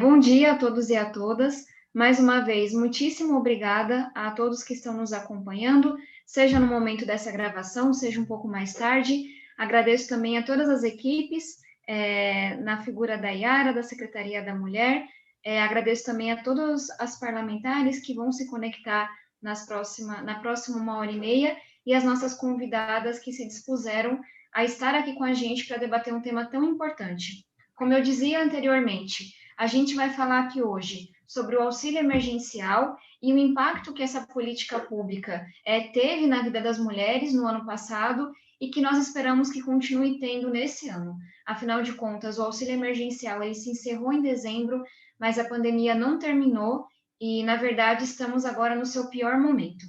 Bom dia a todos e a todas. Mais uma vez, muitíssimo obrigada a todos que estão nos acompanhando, seja no momento dessa gravação, seja um pouco mais tarde. Agradeço também a todas as equipes, na figura da Iara, da Secretaria da Mulher. Agradeço também a todos as parlamentares que vão se conectar na próxima 1 hora e meia, e as nossas convidadas que se dispuseram a estar aqui com a gente para debater um tema tão importante. Como eu dizia anteriormente, a gente vai falar aqui hoje sobre o auxílio emergencial e o impacto que essa política pública teve na vida das mulheres no ano passado e que nós esperamos que continue tendo nesse ano. Afinal de contas, o auxílio emergencial ele se encerrou em dezembro, mas a pandemia não terminou e, na verdade, estamos agora no seu pior momento.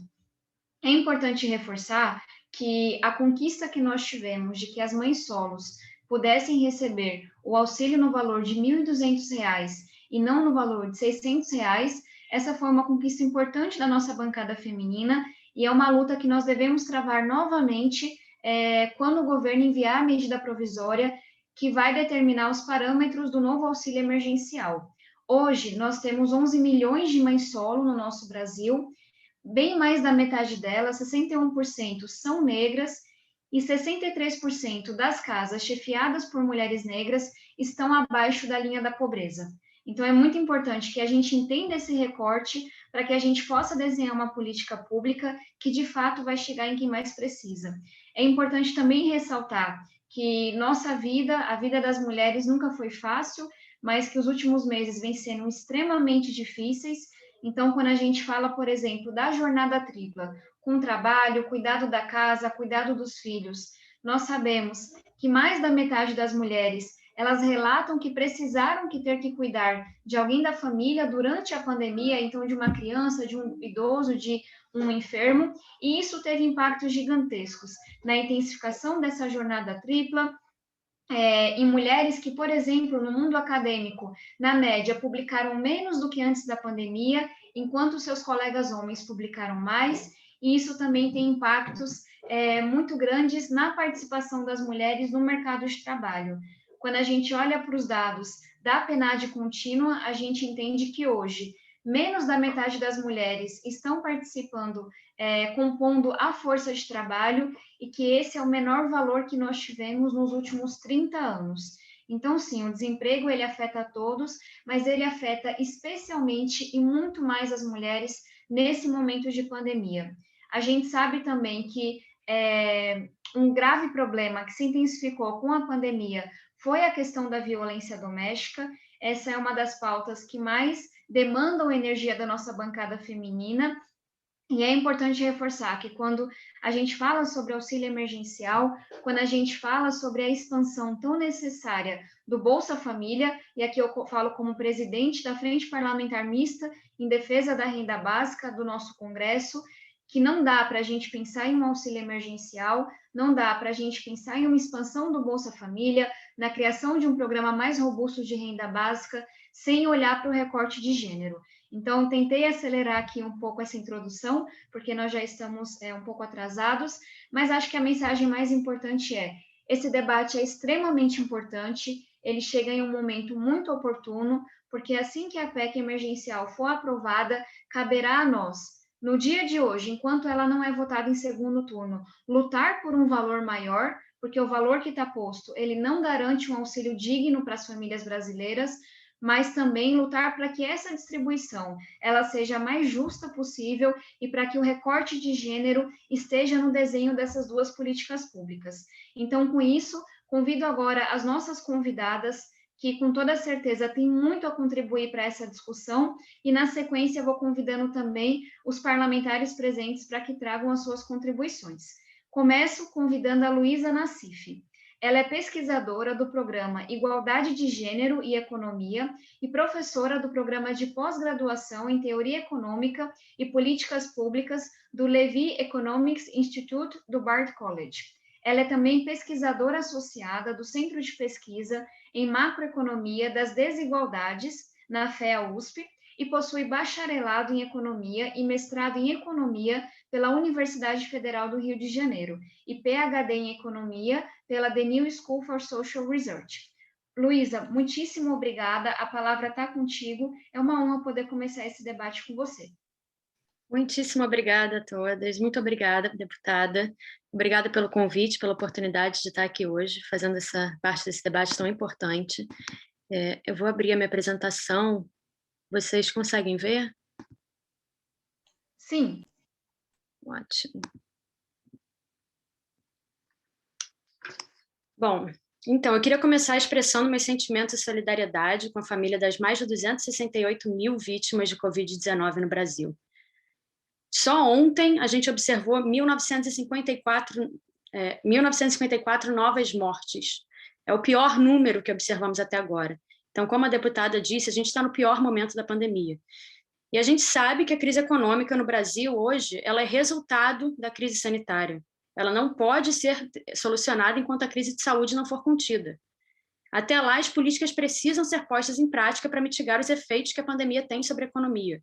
É importante reforçar que a conquista que nós tivemos de que as mães solos pudessem receber o auxílio no valor de R$ 1.200 e não no valor de R$ 600, essa foi uma conquista importante da nossa bancada feminina e é uma luta que nós devemos travar novamente quando o governo enviar a medida provisória que vai determinar os parâmetros do novo auxílio emergencial. Hoje, nós temos 11 milhões de mães solo no nosso Brasil. Bem mais da metade delas, 61%, são negras e 63% das casas chefiadas por mulheres negras estão abaixo da linha da pobreza. Então, é muito importante que a gente entenda esse recorte para que a gente possa desenhar uma política pública que, de fato, vai chegar em quem mais precisa. É importante também ressaltar que nossa vida, a vida das mulheres nunca foi fácil, mas que os últimos meses vêm sendo extremamente difíceis. Então, quando a gente fala, por exemplo, da jornada tripla, com trabalho, cuidado da casa, cuidado dos filhos, nós sabemos que mais da metade das mulheres, elas relatam que precisaram ter que cuidar de alguém da família durante a pandemia, então de uma criança, de um idoso, de um enfermo, e isso teve impactos gigantescos na intensificação dessa jornada tripla, em mulheres que, por exemplo, no mundo acadêmico, na média, publicaram menos do que antes da pandemia, enquanto seus colegas homens publicaram mais, e isso também tem impactos muito grandes na participação das mulheres no mercado de trabalho. Quando a gente olha para os dados da PNAD contínua, a gente entende que hoje menos da metade das mulheres estão participando, compondo a força de trabalho, e que esse é o menor valor que nós tivemos nos últimos 30 anos. Então, sim, o desemprego ele afeta a todos, mas ele afeta especialmente e muito mais as mulheres nesse momento de pandemia. A gente sabe também que um grave problema que se intensificou com a pandemia foi a questão da violência doméstica. Essa é uma das pautas que mais demandam energia da nossa bancada feminina. E é importante reforçar que quando a gente fala sobre auxílio emergencial, quando a gente fala sobre a expansão tão necessária do Bolsa Família, e aqui eu falo como presidente da Frente Parlamentar Mista em defesa da renda básica do nosso Congresso, que não dá para a gente pensar em um auxílio emergencial, não dá para a gente pensar em uma expansão do Bolsa Família, na criação de um programa mais robusto de renda básica, sem olhar para o recorte de gênero. Então, tentei acelerar aqui um pouco essa introdução, porque nós já estamos um pouco atrasados, mas acho que a mensagem mais importante esse debate é extremamente importante, ele chega em um momento muito oportuno, porque assim que a PEC emergencial for aprovada, caberá a nós, no dia de hoje, enquanto ela não é votada em segundo turno, lutar por um valor maior, porque o valor que está posto, ele não garante um auxílio digno para as famílias brasileiras, mas também lutar para que essa distribuição ela seja a mais justa possível e para que o recorte de gênero esteja no desenho dessas duas políticas públicas. Então, com isso, convido agora as nossas convidadas, que com toda certeza têm muito a contribuir para essa discussão, e na sequência vou convidando também os parlamentares presentes para que tragam as suas contribuições. Começo convidando a Luísa Nassif. Ela é pesquisadora do programa Igualdade de Gênero e Economia e professora do programa de pós-graduação em Teoria Econômica e Políticas Públicas do Levy Economics Institute do Bard College. Ela é também pesquisadora associada do Centro de Pesquisa em Macroeconomia das Desigualdades, na FEA-USP, e possui bacharelado em Economia e mestrado em Economia pela Universidade Federal do Rio de Janeiro e PhD em Economia pela The New School for Social Research. Luísa, muitíssimo obrigada. A palavra está contigo. É uma honra poder começar esse debate com você. Muitíssimo obrigada a todas. Muito obrigada, deputada. Obrigada pelo convite, pela oportunidade de estar aqui hoje, fazendo essa parte desse debate tão importante. Eu vou abrir a minha apresentação. Vocês conseguem ver? Sim. Ótimo. Bom, então, eu queria começar expressando meus sentimentos de solidariedade com a família das mais de 268 mil vítimas de Covid-19 no Brasil. Só ontem a gente observou 1954 novas mortes. É o pior número que observamos até agora. Então, como a deputada disse, a gente está no pior momento da pandemia. E a gente sabe que a crise econômica no Brasil hoje, ela é resultado da crise sanitária. Ela não pode ser solucionada enquanto a crise de saúde não for contida. Até lá, as políticas precisam ser postas em prática para mitigar os efeitos que a pandemia tem sobre a economia.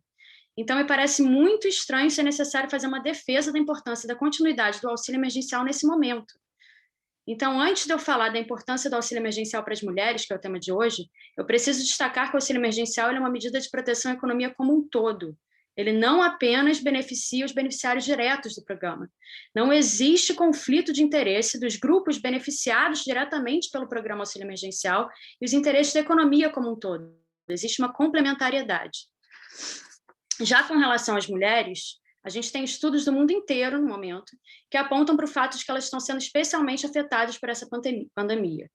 Então, me parece muito estranho ser necessário fazer uma defesa da importância da continuidade do auxílio emergencial nesse momento. Então, antes de eu falar da importância do auxílio emergencial para as mulheres, que é o tema de hoje, eu preciso destacar que o auxílio emergencial é uma medida de proteção à economia como um todo. Ele não apenas beneficia os beneficiários diretos do programa. Não existe conflito de interesse dos grupos beneficiados diretamente pelo programa auxílio emergencial e os interesses da economia como um todo. Existe uma complementariedade. Já com relação às mulheres, a gente tem estudos do mundo inteiro, no momento, que apontam para o fato de que elas estão sendo especialmente afetadas por essa pandemia.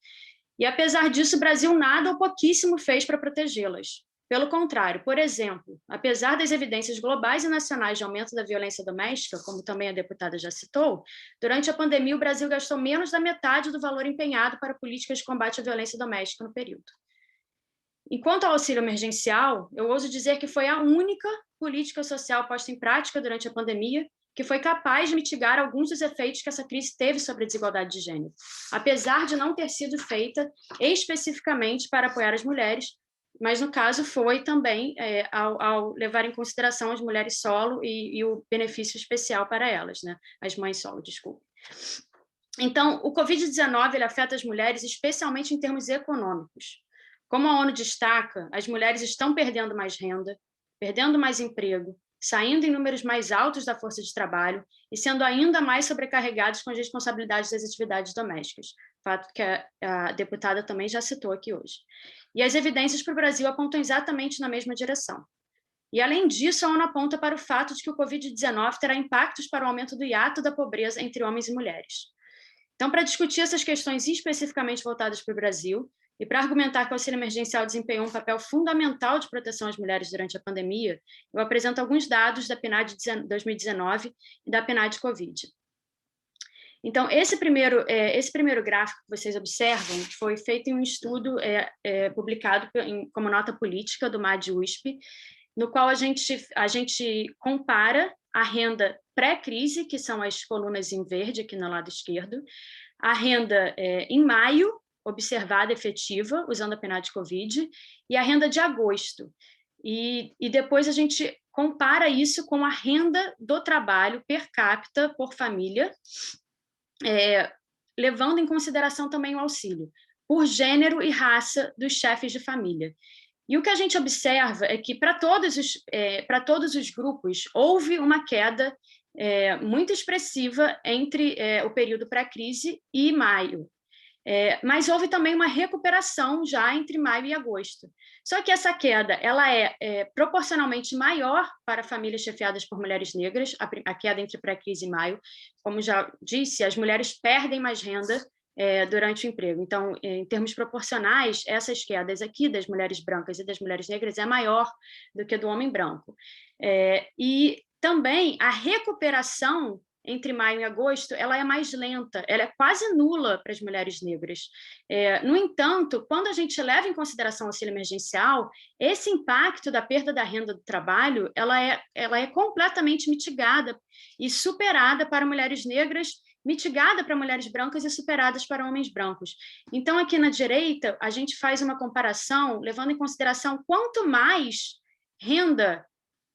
E, apesar disso, o Brasil nada ou pouquíssimo fez para protegê-las. Pelo contrário, por exemplo, apesar das evidências globais e nacionais de aumento da violência doméstica, como também a deputada já citou, durante a pandemia o Brasil gastou menos da metade do valor empenhado para políticas de combate à violência doméstica no período. Enquanto ao auxílio emergencial, eu ouso dizer que foi a única política social posta em prática durante a pandemia que foi capaz de mitigar alguns dos efeitos que essa crise teve sobre a desigualdade de gênero, apesar de não ter sido feita especificamente para apoiar as mulheres, mas no caso foi também ao levar em consideração as mulheres solo e o benefício especial para elas, né? As mães solo, desculpe. Então, o Covid-19 ele afeta as mulheres especialmente em termos econômicos. Como a ONU destaca, as mulheres estão perdendo mais renda, perdendo mais emprego, saindo em números mais altos da força de trabalho e sendo ainda mais sobrecarregadas com as responsabilidades das atividades domésticas, fato que a deputada também já citou aqui hoje. E as evidências para o Brasil apontam exatamente na mesma direção. E, além disso, a ONU aponta para o fato de que o Covid-19 terá impactos para o aumento do hiato da pobreza entre homens e mulheres. Então, para discutir essas questões especificamente voltadas para o Brasil, e para argumentar que o auxílio emergencial desempenhou um papel fundamental de proteção às mulheres durante a pandemia, eu apresento alguns dados da PNAD 2019 e da PNAD Covid. Então, esse primeiro gráfico que vocês observam foi feito em um estudo publicado como nota política do MAD-USP, no qual a gente compara a renda pré-crise, que são as colunas em verde aqui no lado esquerdo, a renda em maio, observada efetiva, usando a PNAD Covid, e a renda de agosto. E depois a gente compara isso com a renda do trabalho per capita por família, levando em consideração também o auxílio, por gênero e raça dos chefes de família. E o que a gente observa é que, para todos os grupos, houve uma queda muito expressiva entre o período pré-crise e maio. Mas houve também uma recuperação já entre maio e agosto. Só que essa queda ela é proporcionalmente maior para famílias chefiadas por mulheres negras, a queda entre pré-crise e maio. Como já disse, as mulheres perdem mais renda durante o emprego. Então, em termos proporcionais, essas quedas aqui das mulheres brancas e das mulheres negras é maior do que do homem branco. E também a recuperação entre maio e agosto, ela é mais lenta, ela é quase nula para as mulheres negras. No entanto, quando a gente leva em consideração o auxílio emergencial, esse impacto da perda da renda do trabalho, ela é completamente mitigada e superada para mulheres negras, mitigada para mulheres brancas e superadas para homens brancos. Então, aqui na direita, a gente faz uma comparação, levando em consideração quanto mais renda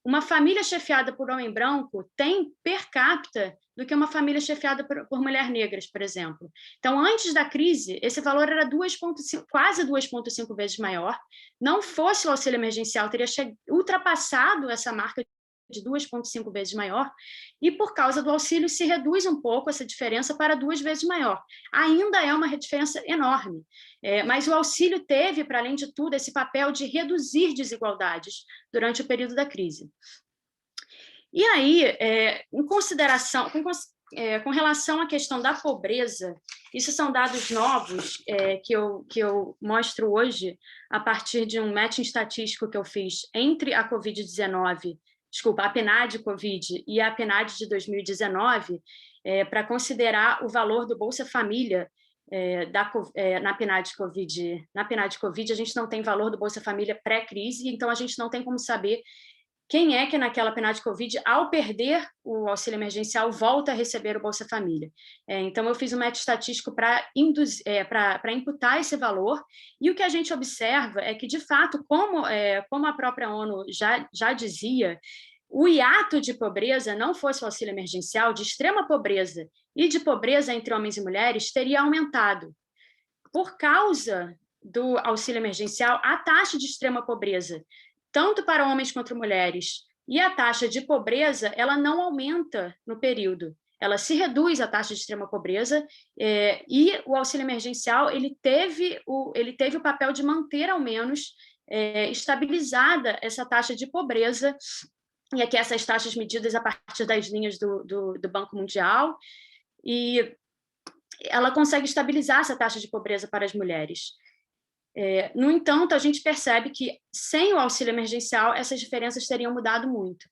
uma família chefiada por homem branco tem per capita do que uma família chefiada por mulheres negras, por exemplo. Então, antes da crise, esse valor era quase 2,5 vezes maior. Não fosse o auxílio emergencial, teria ultrapassado essa marca de 2,5 vezes maior, e por causa do auxílio se reduz um pouco essa diferença para 2 vezes maior. Ainda é uma diferença enorme, mas o auxílio teve, para além de tudo, esse papel de reduzir desigualdades durante o período da crise. E aí, em consideração, com relação à questão da pobreza, isso são dados novos que eu mostro hoje a partir de um matching estatístico que eu fiz entre a Covid-19, desculpa, a PNAD-Covid e a PNAD de 2019, para considerar o valor do Bolsa Família na PNAD-Covid. Na PNAD-Covid, a gente não tem valor do Bolsa Família pré-crise, então a gente não tem como saber quem é que naquela PNAD-Covid, ao perder o auxílio emergencial, volta a receber o Bolsa Família. Então, eu fiz um método estatístico para imputar esse valor, e o que a gente observa é que, de fato, como a própria ONU já dizia, o hiato de pobreza, não fosse o auxílio emergencial, de extrema pobreza e de pobreza entre homens e mulheres, teria aumentado. Por causa do auxílio emergencial, a taxa de extrema pobreza, tanto para homens quanto mulheres, e a taxa de pobreza, ela não aumenta no período, ela se reduz a taxa de extrema pobreza, e o auxílio emergencial ele teve o papel de manter, ao menos, estabilizada essa taxa de pobreza, e aqui essas taxas medidas a partir das linhas do Banco Mundial, e ela consegue estabilizar essa taxa de pobreza para as mulheres. No entanto, a gente percebe que, sem o auxílio emergencial, essas diferenças teriam mudado muito.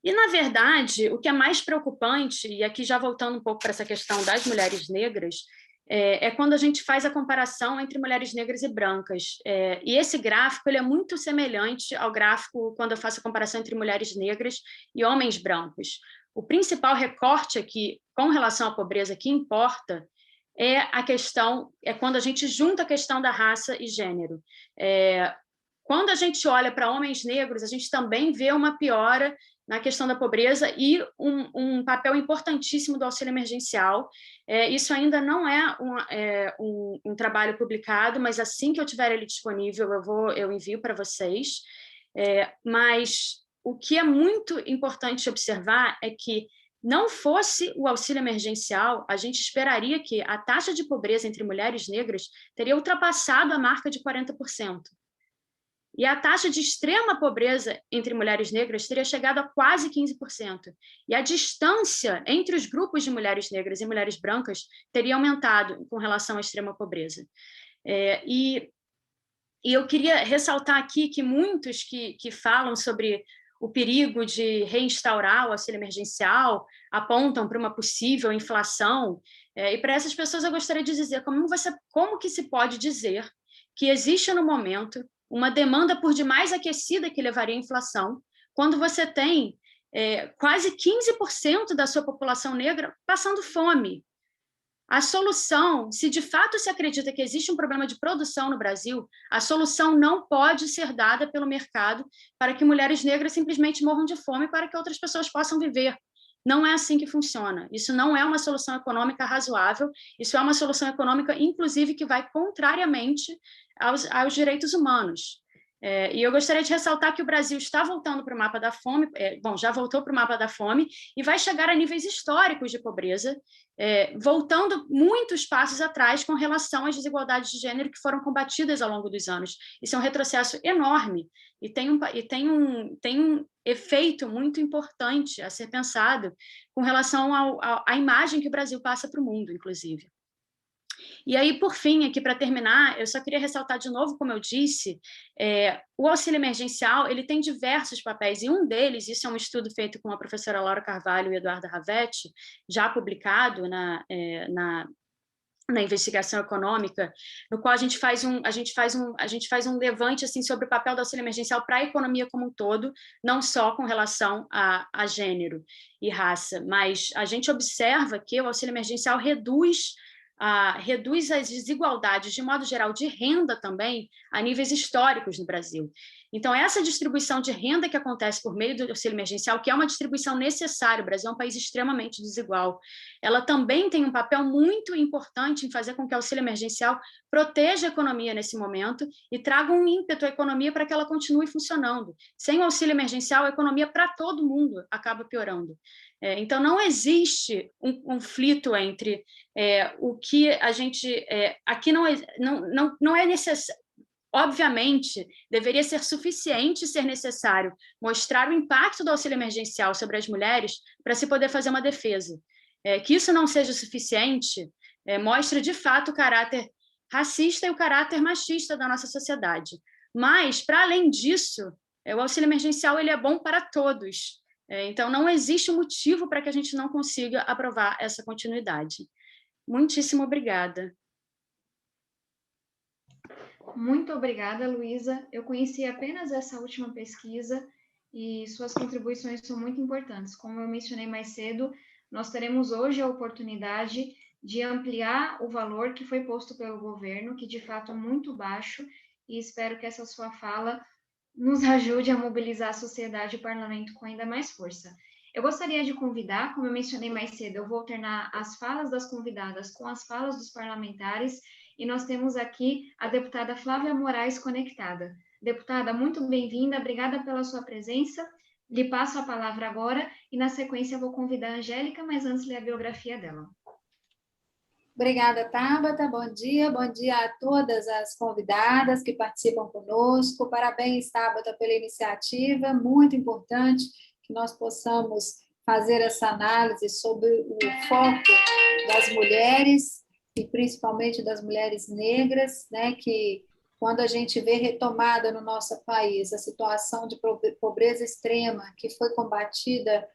E, na verdade, o que é mais preocupante, e aqui já voltando um pouco para essa questão das mulheres negras, é quando a gente faz a comparação entre mulheres negras e brancas. E esse gráfico ele é muito semelhante ao gráfico quando eu faço a comparação entre mulheres negras e homens brancos. O principal recorte aqui, com relação à pobreza, que importa, é quando a gente junta a questão da raça e gênero. Quando a gente olha para homens negros, a gente também vê uma piora na questão da pobreza e um papel importantíssimo do auxílio emergencial. Isso ainda não é um trabalho publicado, mas assim que eu tiver ele disponível, eu envio para vocês. Mas o que é muito importante observar é que, não fosse o auxílio emergencial, a gente esperaria que a taxa de pobreza entre mulheres negras teria ultrapassado a marca de 40%. E a taxa de extrema pobreza entre mulheres negras teria chegado a quase 15%. E a distância entre os grupos de mulheres negras e mulheres brancas teria aumentado com relação à extrema pobreza. E eu queria ressaltar aqui que muitos que falam sobre o perigo de reinstaurar o auxílio emergencial, apontam para uma possível inflação, e para essas pessoas eu gostaria de dizer como que se pode dizer que existe no momento uma demanda por demais aquecida que levaria à inflação, quando você tem quase 15% da sua população negra passando fome. A solução, se de fato se acredita que existe um problema de produção no Brasil, a solução não pode ser dada pelo mercado para que mulheres negras simplesmente morram de fome para que outras pessoas possam viver. Não é assim que funciona. Isso não é uma solução econômica razoável, isso é uma solução econômica, inclusive, que vai contrariamente aos direitos humanos. E eu gostaria de ressaltar que o Brasil está voltando para o mapa da fome, já voltou para o mapa da fome e vai chegar a níveis históricos de pobreza, voltando muitos passos atrás com relação às desigualdades de gênero que foram combatidas ao longo dos anos. Isso é um retrocesso enorme e tem um efeito muito importante a ser pensado com relação à imagem que o Brasil passa para o mundo, inclusive. E aí, por fim, aqui para terminar, eu só queria ressaltar de novo, como eu disse, o auxílio emergencial ele tem diversos papéis, e um deles, isso é um estudo feito com a professora Laura Carvalho e Eduarda Ravetti, já publicado na investigação econômica, no qual a gente faz um levante assim, sobre o papel do auxílio emergencial para a economia como um todo, não só com relação a gênero e raça, mas a gente observa que o auxílio emergencial reduz reduz as desigualdades, de modo geral, de renda também, a níveis históricos no Brasil. Então, essa distribuição de renda que acontece por meio do auxílio emergencial, que é uma distribuição necessária, o Brasil é um país extremamente desigual, ela também tem um papel muito importante em fazer com que o auxílio emergencial proteja a economia nesse momento e traga um ímpeto à economia para que ela continue funcionando. Sem o auxílio emergencial, a economia para todo mundo acaba piorando. Então, não existe um conflito entre o que a gente... aqui não é necessário. Obviamente, deveria ser suficiente ser necessário mostrar o impacto do auxílio emergencial sobre as mulheres para se poder fazer uma defesa. Que isso não seja suficiente mostra, de fato, o caráter racista e o caráter machista da nossa sociedade. Mas, para além disso, o auxílio emergencial ele é bom para todos. Então, não existe motivo para que a gente não consiga aprovar essa continuidade. Muitíssimo obrigada. Muito obrigada, Luísa. Eu conheci apenas essa última pesquisa e suas contribuições são muito importantes. Como eu mencionei mais cedo, nós teremos hoje a oportunidade de ampliar o valor que foi posto pelo governo, que de fato é muito baixo, e espero que essa sua fala nos ajude a mobilizar a sociedade e o parlamento com ainda mais força. Eu gostaria de convidar, como eu mencionei mais cedo, eu vou alternar as falas das convidadas com as falas dos parlamentares, e nós temos aqui a deputada Flávia Moraes conectada. Deputada, muito bem-vinda, obrigada pela sua presença. Lhe passo a palavra agora e, na sequência, eu vou convidar a Angélica, mas antes ler a biografia dela. Obrigada, Tabata. Bom dia a todas as convidadas que participam conosco. Parabéns, Tabata, pela iniciativa, muito importante que nós possamos fazer essa análise sobre o foco das mulheres, e principalmente das mulheres negras, né, que quando a gente vê retomada no nosso país a situação de pobreza extrema, que foi combatida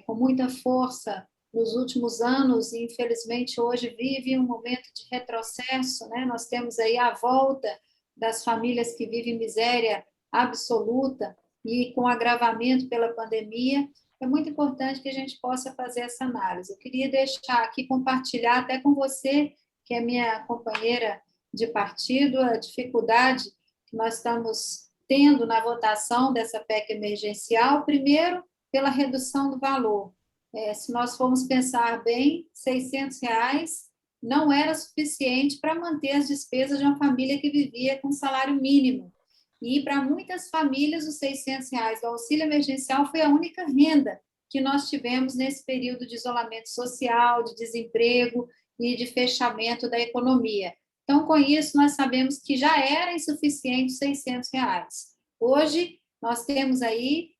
com muita força nos últimos anos, e infelizmente hoje vive um momento de retrocesso, né? Nós temos aí a volta das famílias que vivem miséria absoluta e com agravamento pela pandemia. É muito importante que a gente possa fazer essa análise. Eu queria deixar aqui, compartilhar até com você, que é minha companheira de partido, a dificuldade que nós estamos tendo na votação dessa PEC emergencial, primeiro, pela redução do valor. Se nós formos pensar bem, R$600 não era suficiente para manter as despesas de uma família que vivia com salário mínimo. E para muitas famílias, os R$600 do auxílio emergencial foi a única renda que nós tivemos nesse período de isolamento social, de desemprego e de fechamento da economia. Então, com isso, nós sabemos que já era insuficiente os R$600. Hoje, nós temos aí,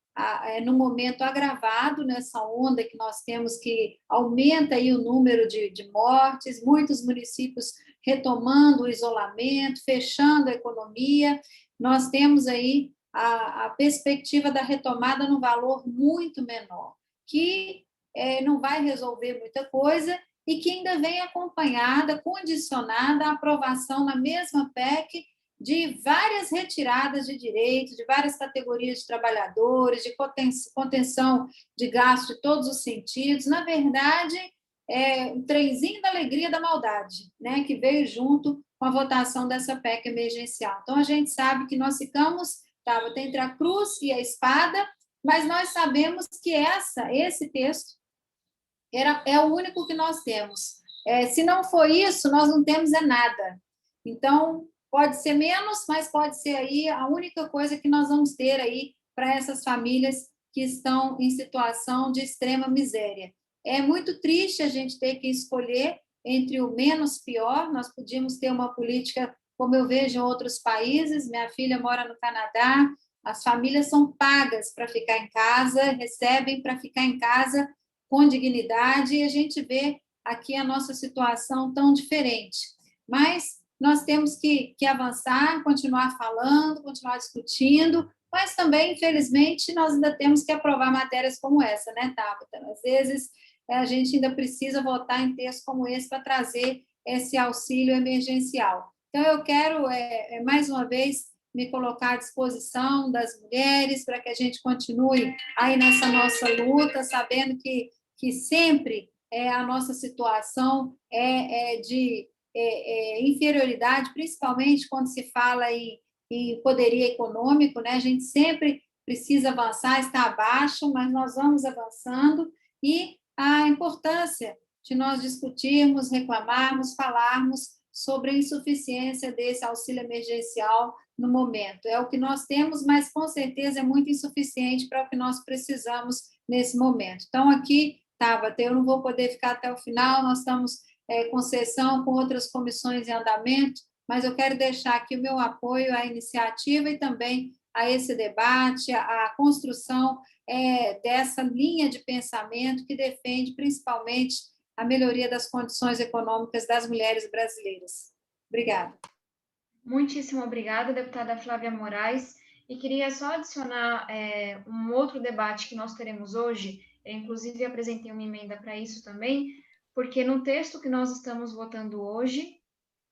no momento agravado, nessa onda que nós temos que aumenta aí o número de mortes, muitos municípios retomando o isolamento, fechando a economia. Nós temos aí a perspectiva da retomada num valor muito menor, que não vai resolver muita coisa e que ainda vem acompanhada, condicionada à aprovação na mesma PEC de várias retiradas de direitos, de várias categorias de trabalhadores, de contenção de gastos de todos os sentidos. Na verdade, um trenzinho da alegria da maldade, né, que veio junto com a votação dessa PEC emergencial. Então, a gente sabe que nós ficamos entre a cruz e a espada, mas nós sabemos que esse texto é o único que nós temos. Se não for isso, nós não temos nada. Então, pode ser menos, mas pode ser aí a única coisa que nós vamos ter aí para essas famílias que estão em situação de extrema miséria. É muito triste a gente ter que escolher entre o menos pior. Nós podíamos ter uma política, como eu vejo em outros países. Minha filha mora no Canadá, as famílias são pagas para ficar em casa, recebem para ficar em casa com dignidade, e a gente vê aqui a nossa situação tão diferente. Mas nós temos que avançar, continuar falando, continuar discutindo, mas também, infelizmente, nós ainda temos que aprovar matérias como essa, né, Tabata? Às vezes, a gente ainda precisa votar em textos como esse para trazer esse auxílio emergencial. Então, eu quero, mais uma vez, me colocar à disposição das mulheres para que a gente continue aí nessa nossa luta, sabendo que sempre a nossa situação de inferioridade, principalmente quando se fala em poderio econômico, né? A gente sempre precisa avançar, está abaixo, mas nós vamos avançando, e a importância de nós discutirmos, reclamarmos, falarmos sobre a insuficiência desse auxílio emergencial no momento. É o que nós temos, mas com certeza é muito insuficiente para o que nós precisamos nesse momento. Então, aqui, Tabata, eu não vou poder ficar até o final, nós estamos com sessão com outras comissões em andamento, mas eu quero deixar aqui o meu apoio à iniciativa e também a esse debate, a construção dessa linha de pensamento que defende principalmente a melhoria das condições econômicas das mulheres brasileiras. Obrigada. Muitíssimo obrigada, deputada Flávia Moraes. E queria só adicionar um outro debate que nós teremos hoje. Eu, inclusive, apresentei uma emenda para isso também, porque no texto que nós estamos votando hoje,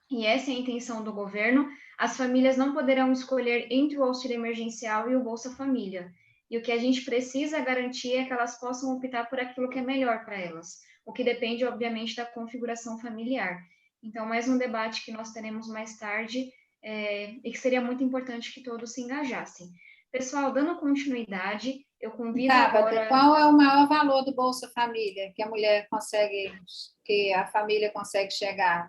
e essa é a intenção do governo, as famílias não poderão escolher entre o auxílio emergencial e o Bolsa Família. E o que a gente precisa garantir é que elas possam optar por aquilo que é melhor para elas, o que depende, obviamente, da configuração familiar. Então, mais um debate que nós teremos mais tarde, e que seria muito importante que todos se engajassem. Pessoal, dando continuidade, eu convido agora... Qual é o maior valor do Bolsa Família que a mulher consegue, que a família consegue chegar?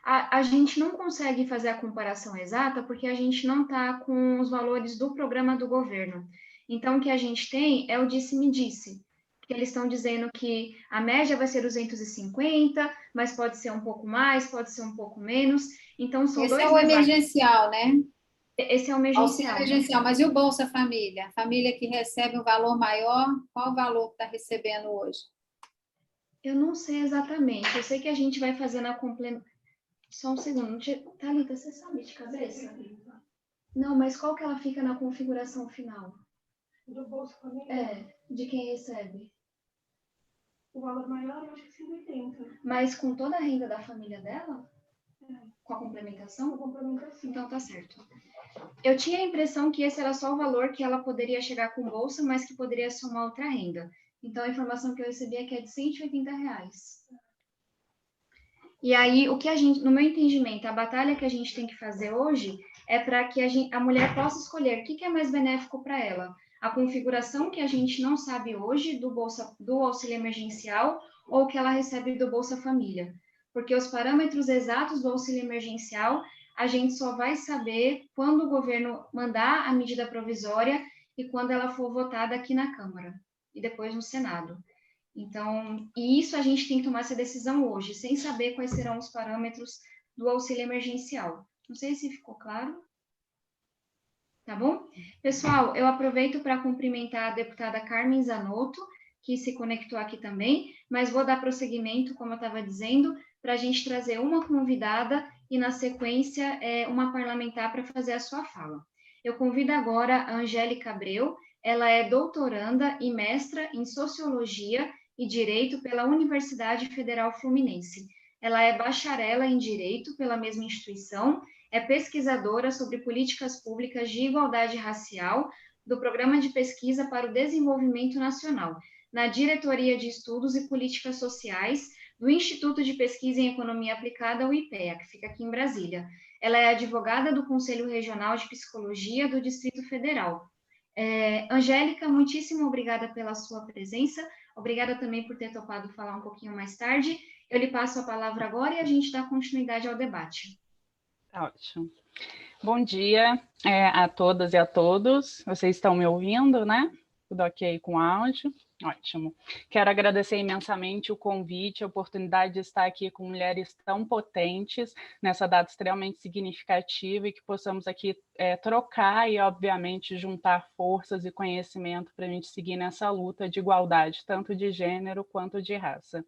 A gente não consegue fazer a comparação exata porque a gente não está com os valores do programa do governo. Então, o que a gente tem é o disse-me-disse, que eles estão dizendo que a média vai ser 250, mas pode ser um pouco mais, pode ser um pouco menos. Então, são Esse dois é o debates. Emergencial, né? Esse é o emergencial. Auxílio emergencial, mas e o Bolsa Família? A família que recebe um valor maior, qual o valor que está recebendo hoje? Eu não sei exatamente, eu sei que a gente vai fazer na complementação. Só um segundo. Thalita, você sabe de cabeça? Não, mas qual que ela fica na configuração final? Do Bolsa Família? De quem recebe. O valor maior, eu acho que 180. Mas com toda a renda da família dela? É. Com a complementação? Com a complementação. Então tá certo. Eu tinha a impressão que esse era só o valor que ela poderia chegar com bolsa, mas que poderia somar outra renda. Então a informação que eu recebi é que é de R$180. E aí, o que a gente, no meu entendimento, a batalha que a gente tem que fazer hoje é para que a mulher possa escolher o que é mais benéfico para ela. A configuração que a gente não sabe hoje do auxílio emergencial ou o que ela recebe do Bolsa Família. Porque os parâmetros exatos do auxílio emergencial a gente só vai saber quando o governo mandar a medida provisória e quando ela for votada aqui na Câmara e depois no Senado. Então, e isso a gente tem que tomar essa decisão hoje, sem saber quais serão os parâmetros do auxílio emergencial. Não sei se ficou claro. Tá bom? Pessoal, eu aproveito para cumprimentar a deputada Carmen Zanotto, que se conectou aqui também, mas vou dar prosseguimento, como eu estava dizendo, para a gente trazer uma convidada e, na sequência, uma parlamentar para fazer a sua fala. Eu convido agora a Angélica Abreu, ela é doutoranda e mestra em Sociologia e Direito pela Universidade Federal Fluminense. Ela é bacharela em Direito pela mesma instituição, é pesquisadora sobre políticas públicas de igualdade racial do Programa de Pesquisa para o Desenvolvimento Nacional, na Diretoria de Estudos e Políticas Sociais do Instituto de Pesquisa em Economia Aplicada, o IPEA, que fica aqui em Brasília. Ela é advogada do Conselho Regional de Psicologia do Distrito Federal. Angélica, muitíssimo obrigada pela sua presença, obrigada também por ter topado falar um pouquinho mais tarde. Eu lhe passo a palavra agora e a gente dá continuidade ao debate. Ótimo. Bom dia a todas e a todos. Vocês estão me ouvindo, né? Tudo ok com o áudio? Ótimo. Quero agradecer imensamente o convite, a oportunidade de estar aqui com mulheres tão potentes nessa data extremamente significativa e que possamos aqui trocar e, obviamente, juntar forças e conhecimento para a gente seguir nessa luta de igualdade, tanto de gênero quanto de raça.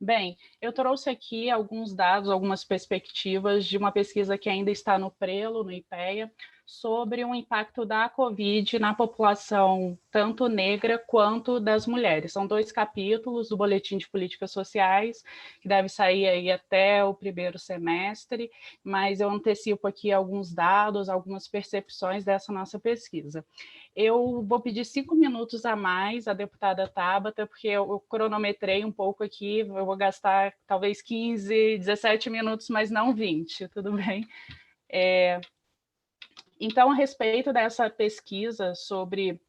Bem, eu trouxe aqui alguns dados, algumas perspectivas de uma pesquisa que ainda está no Prelo, no IPEA, sobre o impacto da Covid na população, tanto negra quanto das mulheres. São 2 capítulos do Boletim de Políticas Sociais, que deve sair aí até o primeiro semestre, mas eu antecipo aqui alguns dados, algumas percepções dessa nossa pesquisa. Eu vou pedir 5 minutos a mais à deputada Tabata, porque eu cronometrei um pouco aqui, eu vou gastar talvez 15, 17 minutos, mas não 20, tudo bem? Então, a respeito dessa pesquisa sobre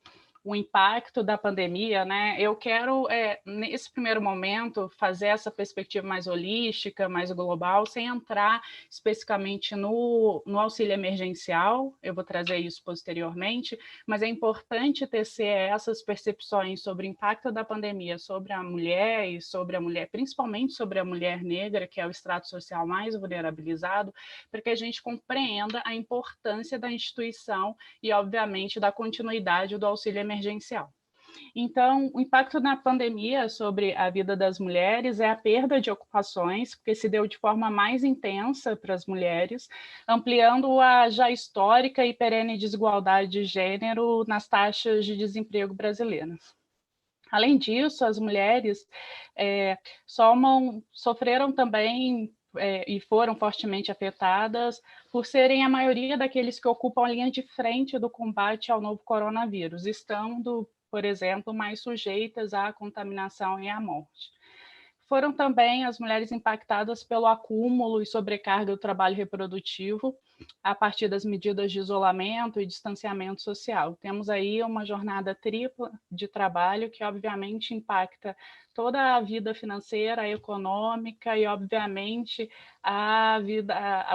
o impacto da pandemia, né? Eu quero, nesse primeiro momento, fazer essa perspectiva mais holística, mais global, sem entrar especificamente no auxílio emergencial, eu vou trazer isso posteriormente, mas é importante tecer essas percepções sobre o impacto da pandemia sobre a mulher e sobre a mulher, principalmente sobre a mulher negra, que é o estrato social mais vulnerabilizado, para que a gente compreenda a importância da instituição e, obviamente, da continuidade do auxílio emergencial. Então, o impacto na pandemia sobre a vida das mulheres é a perda de ocupações, porque se deu de forma mais intensa para as mulheres, ampliando a já histórica e perene desigualdade de gênero nas taxas de desemprego brasileiras. Além disso, as mulheres sofreram também e foram fortemente afetadas por serem a maioria daqueles que ocupam a linha de frente do combate ao novo coronavírus, estando, por exemplo, mais sujeitas à contaminação e à morte. Foram também as mulheres impactadas pelo acúmulo e sobrecarga do trabalho reprodutivo a partir das medidas de isolamento e distanciamento social. Temos aí uma jornada tripla de trabalho que, obviamente, impacta toda a vida financeira, econômica e, obviamente,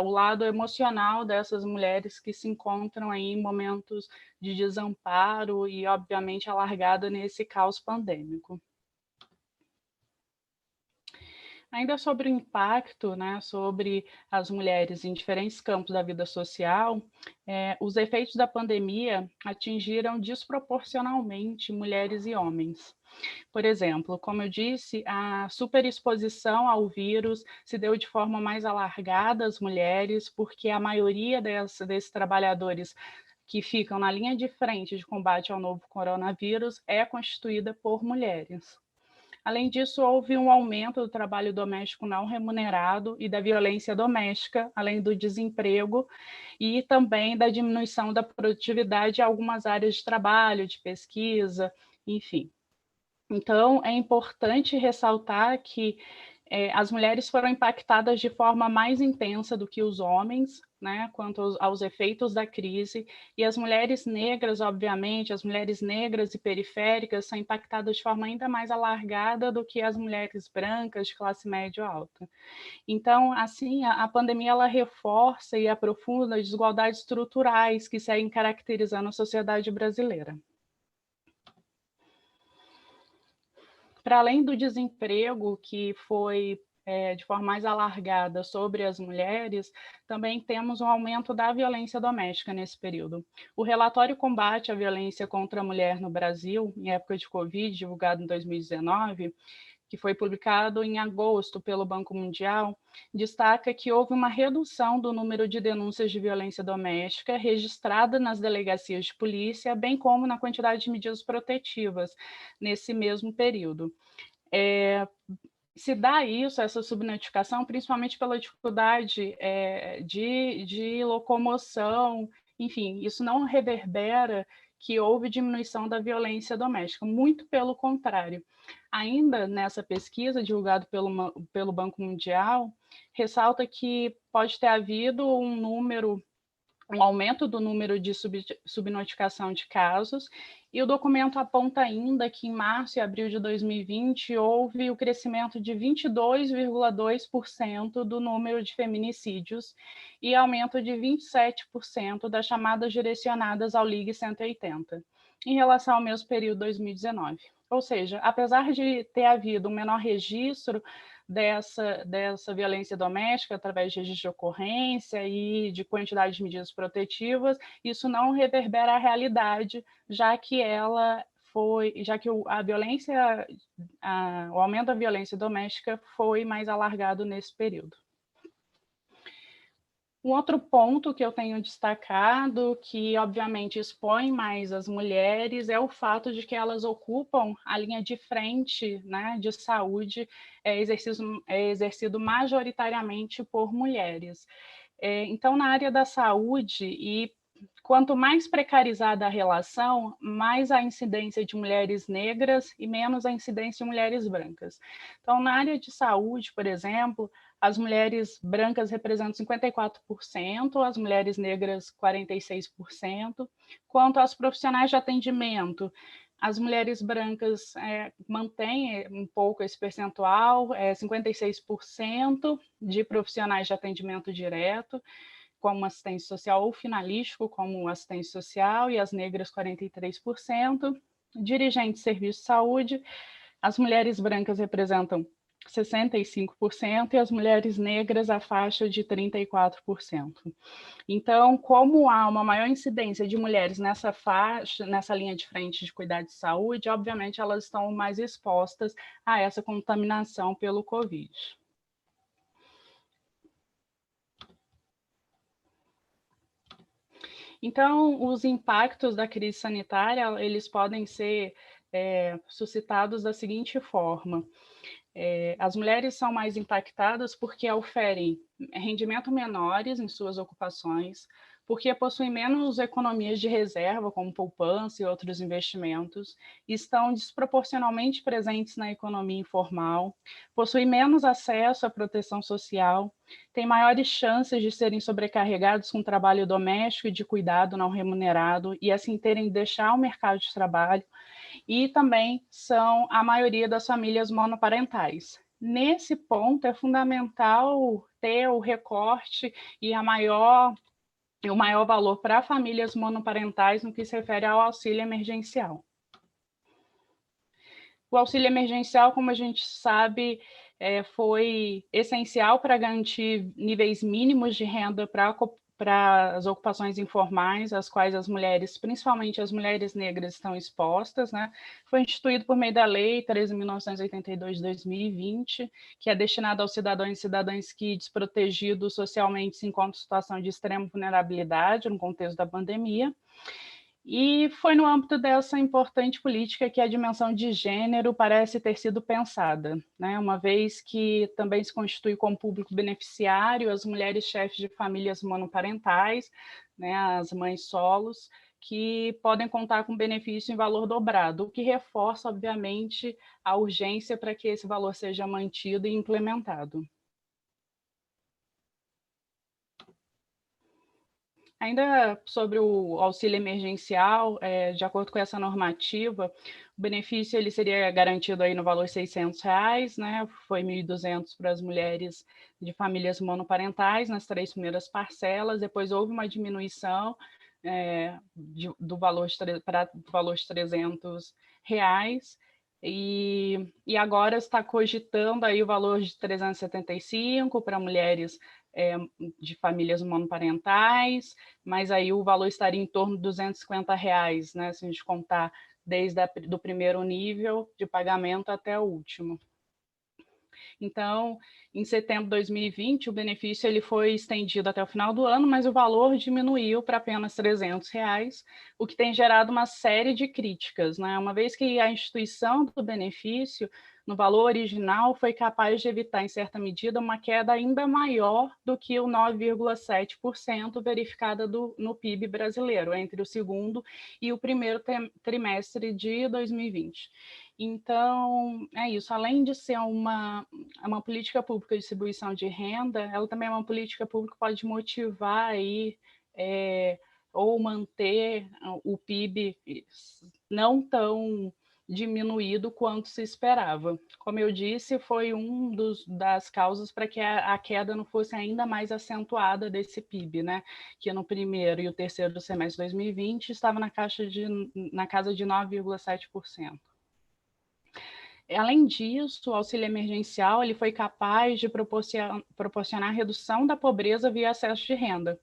o lado emocional dessas mulheres que se encontram aí em momentos de desamparo e, obviamente, alargada nesse caos pandêmico. Ainda sobre o impacto, né, sobre as mulheres em diferentes campos da vida social, os efeitos da pandemia atingiram desproporcionalmente mulheres e homens. Por exemplo, como eu disse, a superexposição ao vírus se deu de forma mais alargada às mulheres, porque a maioria desses trabalhadores que ficam na linha de frente de combate ao novo coronavírus é constituída por mulheres. Além disso, houve um aumento do trabalho doméstico não remunerado e da violência doméstica, além do desemprego e também da diminuição da produtividade em algumas áreas de trabalho, de pesquisa, enfim. Então, é importante ressaltar que as mulheres foram impactadas de forma mais intensa do que os homens, né, quanto aos efeitos da crise, e as mulheres negras, obviamente, as mulheres negras e periféricas são impactadas de forma ainda mais alargada do que as mulheres brancas de classe média alta. Então, assim, a pandemia ela reforça e aprofunda as desigualdades estruturais que seguem caracterizando a sociedade brasileira. Para além do desemprego, que foi de forma mais alargada sobre as mulheres, também temos um aumento da violência doméstica nesse período. O relatório Combate à Violência contra a Mulher no Brasil, em época de Covid, divulgado em 2019, que foi publicado em agosto pelo Banco Mundial, destaca que houve uma redução do número de denúncias de violência doméstica registrada nas delegacias de polícia, bem como na quantidade de medidas protetivas nesse mesmo período. Se dá isso, essa subnotificação, principalmente pela dificuldade de locomoção, enfim, isso não reverbera que houve diminuição da violência doméstica, muito pelo contrário. Ainda nessa pesquisa, divulgada pelo Banco Mundial, ressalta que pode ter havido um aumento do número de subnotificação de casos, e o documento aponta ainda que em março e abril de 2020 houve o crescimento de 22,2% do número de feminicídios e aumento de 27% das chamadas direcionadas ao Ligue 180, em relação ao mesmo período de 2019. Ou seja, apesar de ter havido um menor registro dessa violência doméstica através de registro de ocorrência e de quantidade de medidas protetivas, isso não reverbera a realidade, já que o aumento da violência doméstica foi mais alargado nesse período. Um outro ponto que eu tenho destacado, que obviamente expõe mais as mulheres, é o fato de que elas ocupam a linha de frente, né, de saúde, é exercido majoritariamente por mulheres. Então, na área da saúde, e quanto mais precarizada a relação, mais a incidência de mulheres negras e menos a incidência de mulheres brancas. Então, na área de saúde, por exemplo, as mulheres brancas representam 54%, as mulheres negras 46%. Quanto aos profissionais de atendimento, as mulheres brancas mantêm um pouco esse percentual, 56% de profissionais de atendimento direto, como assistente social, ou finalístico, como assistente social, e as negras 43%. Dirigentes de serviço de saúde, as mulheres brancas representam 65% e as mulheres negras a faixa de 34%. Então, como há uma maior incidência de mulheres nessa faixa, nessa linha de frente de cuidar de saúde, obviamente elas estão mais expostas a essa contaminação pelo Covid. Então, os impactos da crise sanitária, eles podem ser suscitados da seguinte forma. As mulheres são mais impactadas porque oferem rendimento menores em suas ocupações, porque possuem menos economias de reserva, como poupança e outros investimentos, estão desproporcionalmente presentes na economia informal, possuem menos acesso à proteção social, têm maiores chances de serem sobrecarregados com trabalho doméstico e de cuidado não remunerado e assim terem de deixar o mercado de trabalho, e também são a maioria das famílias monoparentais. Nesse ponto, é fundamental ter o recorte e o maior valor para famílias monoparentais no que se refere ao auxílio emergencial. O auxílio emergencial, como a gente sabe, foi essencial para garantir níveis mínimos de renda para as ocupações informais, às quais as mulheres, principalmente as mulheres negras, estão expostas, né? Foi instituído por meio da Lei 13.982 de 2020, que é destinado aos cidadãos e cidadãs que, desprotegidos socialmente, se encontram em situação de extrema vulnerabilidade no contexto da pandemia. E foi no âmbito dessa importante política que a dimensão de gênero parece ter sido pensada, né? Uma vez que também se constitui como público beneficiário as mulheres chefes de famílias monoparentais, né, as mães solos, que podem contar com benefício em valor dobrado, o que reforça, obviamente, a urgência para que esse valor seja mantido e implementado. Ainda sobre o auxílio emergencial, de acordo com essa normativa, o benefício ele seria garantido aí no valor de R$600, né? Foi 1.200 para as mulheres de famílias monoparentais nas 3 primeiras parcelas, depois houve uma diminuição do valor para o valor de R$300, e agora está cogitando aí o valor de 375 para mulheres de famílias monoparentais, mas aí o valor estaria em torno de R$250, né, se a gente contar desde do primeiro nível de pagamento até o último. Então, em setembro de 2020, o benefício ele foi estendido até o final do ano, mas o valor diminuiu para apenas R$300, o que tem gerado uma série de críticas, né? Uma vez que a instituição do benefício, no valor original, foi capaz de evitar, em certa medida, uma queda ainda maior do que o 9,7% verificada no PIB brasileiro, entre o segundo e o primeiro trimestre de 2020. Então, é isso. Além de ser uma política pública de distribuição de renda, ela também é uma política pública que pode motivar aí, ou manter o PIB não tão diminuído quanto se esperava. Como eu disse, foi das causas para que a queda não fosse ainda mais acentuada desse PIB, né? Que no primeiro e o terceiro semestre de 2020 estava na casa de 9,7%. Além disso, o auxílio emergencial ele foi capaz de proporcionar redução da pobreza via acesso de renda.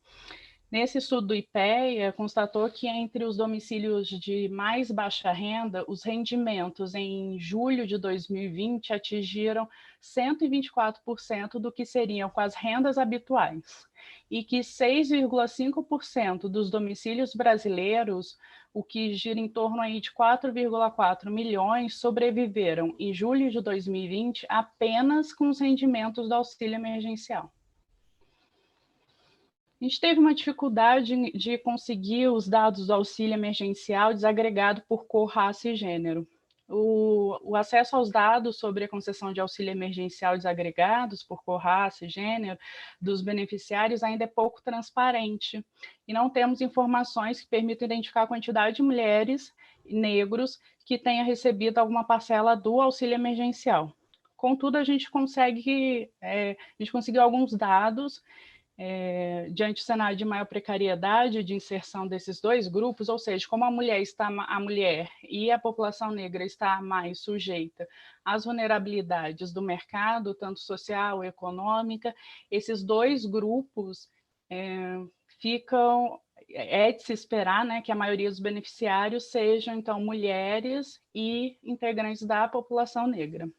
Nesse estudo do IPEA, constatou que entre os domicílios de mais baixa renda, os rendimentos em julho de 2020 atingiram 124% do que seriam com as rendas habituais, e que 6,5% dos domicílios brasileiros, o que gira em torno aí de 4,4 milhões, sobreviveram em julho de 2020 apenas com os rendimentos do auxílio emergencial. A gente teve uma dificuldade de conseguir os dados do auxílio emergencial desagregado por cor, raça e gênero. O acesso aos dados sobre a concessão de auxílio emergencial desagregados por cor, raça e gênero dos beneficiários ainda é pouco transparente, e não temos informações que permitam identificar a quantidade de mulheres e negros que tenha recebido alguma parcela do auxílio emergencial. Contudo, a gente conseguiu alguns dados diante do cenário de maior precariedade de inserção desses dois grupos, ou seja, como a mulher e a população negra está mais sujeita às vulnerabilidades do mercado, tanto social e econômica, esses dois grupos é de se esperar, né, que a maioria dos beneficiários sejam, então, mulheres e integrantes da população negra.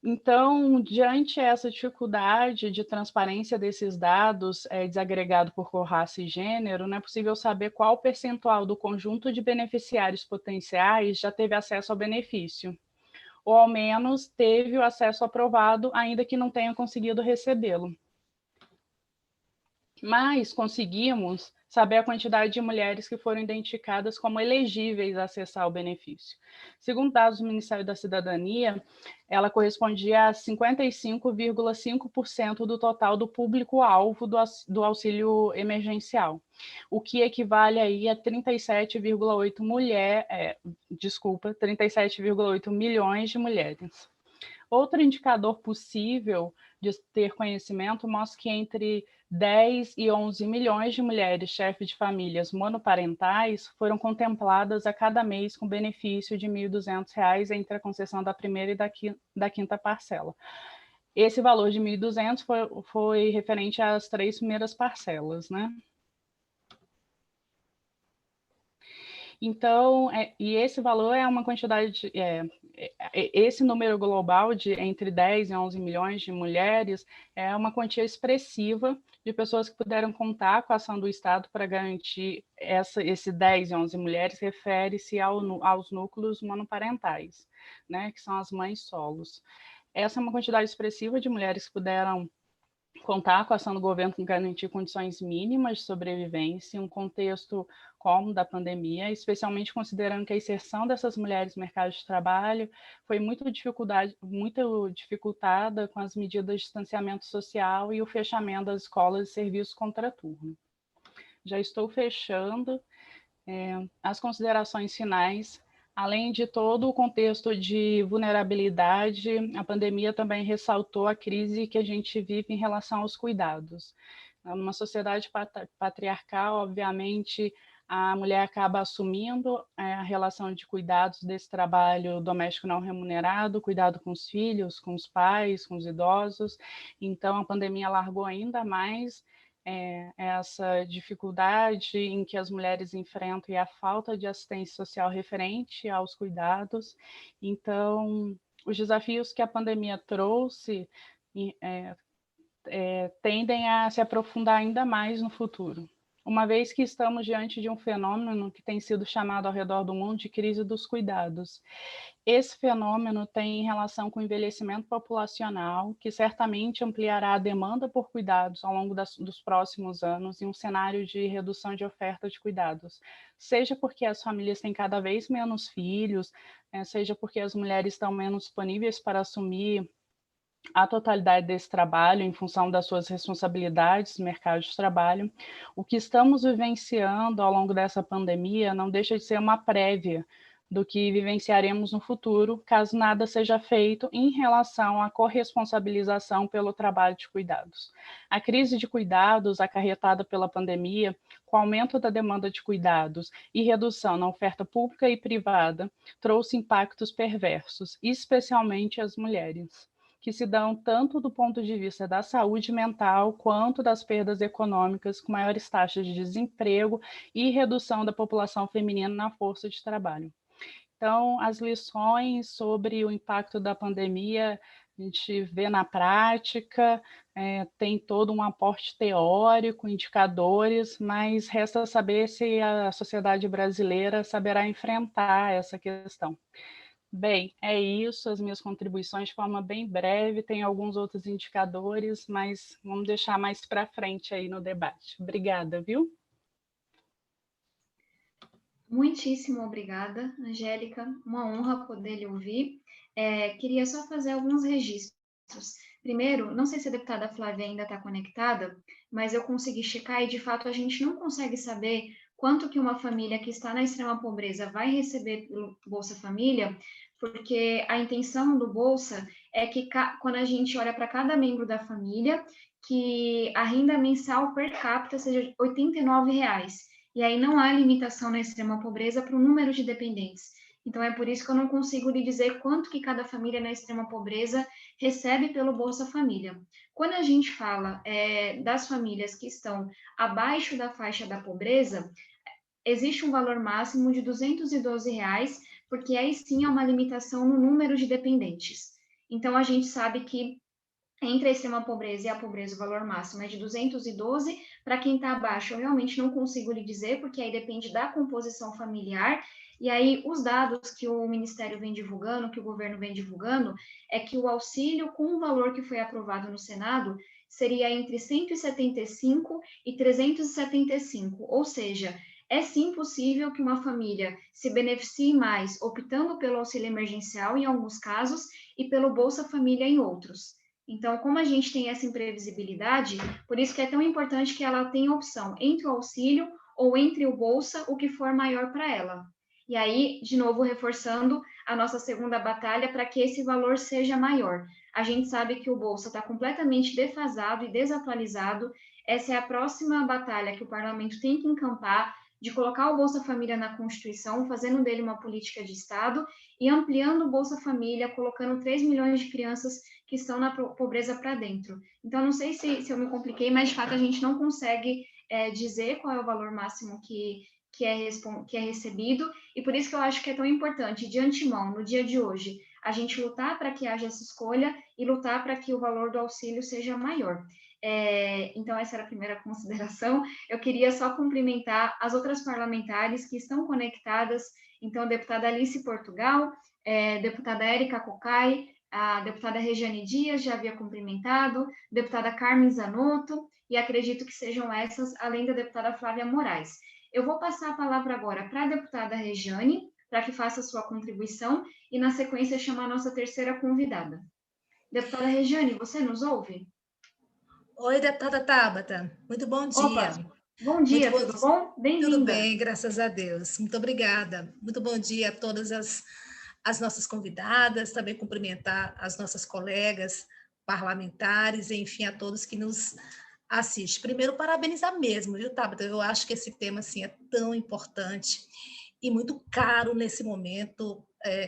Então, diante essa dificuldade de transparência desses dados desagregado por cor, raça e gênero, não é possível saber qual o percentual do conjunto de beneficiários potenciais já teve acesso ao benefício, ou ao menos teve o acesso aprovado, ainda que não tenha conseguido recebê-lo. Mas conseguimos saber a quantidade de mulheres que foram identificadas como elegíveis a acessar o benefício. Segundo dados do Ministério da Cidadania, ela correspondia a 55,5% do total do público-alvo do auxílio emergencial, o que equivale aí a 37,8 milhões de mulheres. Outro indicador possível de ter conhecimento mostra que entre 10 e 11 milhões de mulheres chefes de famílias monoparentais foram contempladas a cada mês com benefício de R$ 1.200 entre a concessão da primeira e da quinta parcela. Esse valor de 1.200 foi referente às 3 primeiras parcelas, né? Então, e esse valor é uma quantidade, esse número global de entre 10 e 11 milhões de mulheres é uma quantia expressiva de pessoas que puderam contar com a ação do Estado para garantir esse 10 e 11 mulheres, refere-se aos núcleos monoparentais, né, que são as mães solos. Essa é uma quantidade expressiva de mulheres que puderam contar com a ação do governo para garantir condições mínimas de sobrevivência em um contexto como da pandemia, especialmente considerando que a inserção dessas mulheres no mercado de trabalho foi muito dificultada com as medidas de distanciamento social e o fechamento das escolas e serviços contraturno. Já estou fechando as considerações finais. Além de todo o contexto de vulnerabilidade, a pandemia também ressaltou a crise que a gente vive em relação aos cuidados. Numa sociedade patriarcal, obviamente, a mulher acaba assumindo a relação de cuidados desse trabalho doméstico não remunerado, cuidado com os filhos, com os pais, com os idosos. Então, a pandemia alargou ainda mais essa dificuldade em que as mulheres enfrentam e a falta de assistência social referente aos cuidados. Então, os desafios que a pandemia trouxe tendem a se aprofundar ainda mais no futuro, uma vez que estamos diante de um fenômeno que tem sido chamado ao redor do mundo de crise dos cuidados. Esse fenômeno tem relação com o envelhecimento populacional, que certamente ampliará a demanda por cuidados ao longo dos próximos anos em um cenário de redução de oferta de cuidados, seja porque as famílias têm cada vez menos filhos, seja porque as mulheres estão menos disponíveis para assumir a totalidade desse trabalho em função das suas responsabilidades no mercado de trabalho. O que estamos vivenciando ao longo dessa pandemia não deixa de ser uma prévia do que vivenciaremos no futuro, caso nada seja feito em relação à corresponsabilização pelo trabalho de cuidados. A crise de cuidados acarretada pela pandemia, com o aumento da demanda de cuidados e redução na oferta pública e privada, trouxe impactos perversos, especialmente às mulheres, que se dão tanto do ponto de vista da saúde mental quanto das perdas econômicas, com maiores taxas de desemprego e redução da população feminina na força de trabalho. Então, as lições sobre o impacto da pandemia, a gente vê na prática, tem todo um aporte teórico, indicadores, mas resta saber se a sociedade brasileira saberá enfrentar essa questão. Bem, é isso, as minhas contribuições de forma bem breve, tem alguns outros indicadores, mas vamos deixar mais para frente aí no debate. Obrigada, viu? Muitíssimo obrigada, Angélica. Uma honra poder lhe ouvir. Queria só fazer alguns registros. Primeiro, não sei se a deputada Flávia ainda está conectada, mas eu consegui checar e, de fato, a gente não consegue saber quanto que uma família que está na extrema pobreza vai receber pelo Bolsa Família, porque a intenção do Bolsa é que, quando a gente olha para cada membro da família, que a renda mensal per capita seja R$ 89,00. E aí não há limitação na extrema pobreza para o número de dependentes. Então, é por isso que eu não consigo lhe dizer quanto que cada família na extrema pobreza recebe pelo Bolsa Família. Quando a gente fala das famílias que estão abaixo da faixa da pobreza, existe um valor máximo de R$ 212,00, porque aí sim há uma limitação no número de dependentes. Então, a gente sabe que entre a extrema pobreza e a pobreza, o valor máximo é de 212. Para quem está abaixo, eu realmente não consigo lhe dizer, porque aí depende da composição familiar. E aí, os dados que o Ministério vem divulgando, que o governo vem divulgando, é que o auxílio, com o valor que foi aprovado no Senado, seria entre 175 e 375. Ou seja, é sim possível que uma família se beneficie mais optando pelo auxílio emergencial, em alguns casos, e pelo Bolsa Família, em outros. Então, como a gente tem essa imprevisibilidade, por isso que é tão importante que ela tenha opção entre o auxílio ou entre o Bolsa, o que for maior para ela. E aí, de novo, reforçando a nossa segunda batalha para que esse valor seja maior. A gente sabe que o Bolsa está completamente defasado e desatualizado. Essa é a próxima batalha que o parlamento tem que encampar, de colocar o Bolsa Família na Constituição, fazendo dele uma política de Estado e ampliando o Bolsa Família, colocando 3 milhões de crianças que estão na pobreza para dentro. Então, não sei se eu me compliquei, mas, de fato, a gente não consegue dizer qual é o valor máximo que é recebido, e por isso que eu acho que é tão importante, de antemão, no dia de hoje, a gente lutar para que haja essa escolha e lutar para que o valor do auxílio seja maior. Então, essa era a primeira consideração. Eu queria só cumprimentar as outras parlamentares que estão conectadas, então, a deputada Alice Portugal, deputada Érica Cocai, a deputada Regiane Dias, já havia cumprimentado, deputada Carmen Zanotto, e acredito que sejam essas, além da deputada Flávia Moraes. Eu vou passar a palavra agora para a deputada Regiane, para que faça a sua contribuição, e, na sequência, chamar a nossa terceira convidada. Deputada Regiane, você nos ouve? Oi, deputada Tabata. Muito bom dia. Opa, bom dia, tudo bom? Bem-vinda. Tudo bem, graças a Deus. Muito obrigada. Muito bom dia a todas as nossas convidadas, também cumprimentar as nossas colegas parlamentares, enfim, a todos que nos assistem. Primeiro, parabenizar mesmo, viu, Tabata? Eu acho que esse tema, assim, é tão importante e muito caro nesse momento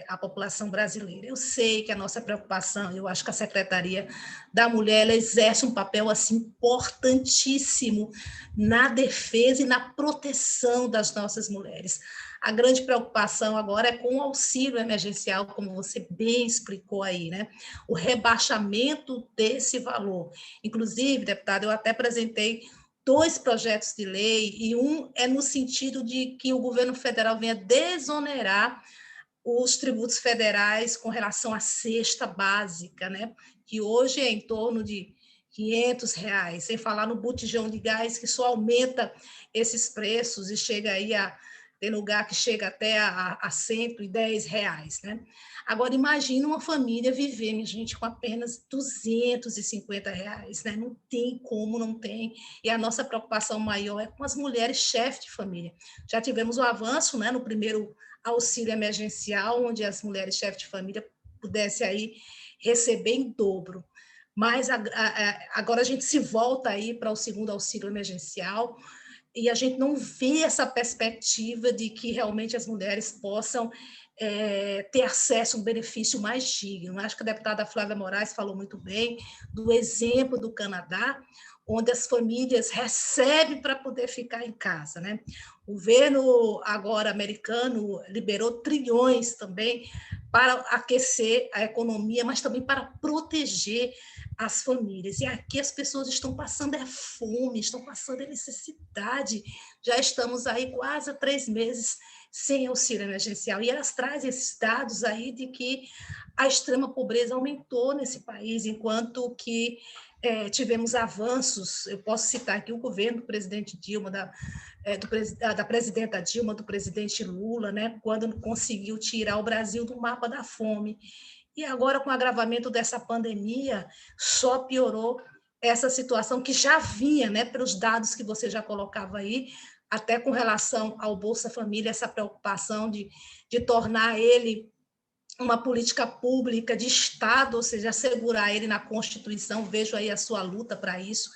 à população brasileira. Eu sei que a nossa preocupação, eu acho que a Secretaria da Mulher ela exerce um papel assim, importantíssimo na defesa e na proteção das nossas mulheres. A grande preocupação agora é com o auxílio emergencial, como você bem explicou aí, né? O rebaixamento desse valor. Inclusive, deputada, eu até apresentei 2 projetos de lei, e um é no sentido de que o governo federal venha desonerar os tributos federais com relação à cesta básica, né? Que hoje é em torno de R$ 500, sem falar no botijão de gás, que só aumenta esses preços e chega aí tem lugar que chega até a R$ 110, né? Agora, imagina uma família viver, minha gente, com apenas R$ 250, né? Não tem como, não tem. E a nossa preocupação maior é com as mulheres chefes de família. Já tivemos o avanço, né, no primeiro auxílio emergencial, onde as mulheres chefes de família pudessem aí receber em dobro. Mas agora a gente se volta aí para o segundo auxílio emergencial, e a gente não vê essa perspectiva de que realmente as mulheres possam ter acesso a um benefício mais digno. Acho que a deputada Flávia Moraes falou muito bem do exemplo do Canadá, onde as famílias recebem para poder ficar em casa, né? O governo agora americano liberou trilhões também para aquecer a economia, mas também para proteger as famílias. E aqui as pessoas estão passando fome, estão passando necessidade. Já estamos aí quase 3 meses sem auxílio emergencial. E elas trazem esses dados aí de que a extrema pobreza aumentou nesse país, enquanto que tivemos avanços. Eu posso citar aqui o governo do presidente Dilma, da presidenta Dilma, do presidente Lula, né, quando conseguiu tirar o Brasil do mapa da fome. E agora, com o agravamento dessa pandemia, só piorou essa situação que já vinha, né, pelos dados que você já colocava aí, até com relação ao Bolsa Família, essa preocupação de tornar ele uma política pública de Estado, ou seja, assegurar ele na Constituição. Vejo aí a sua luta para isso.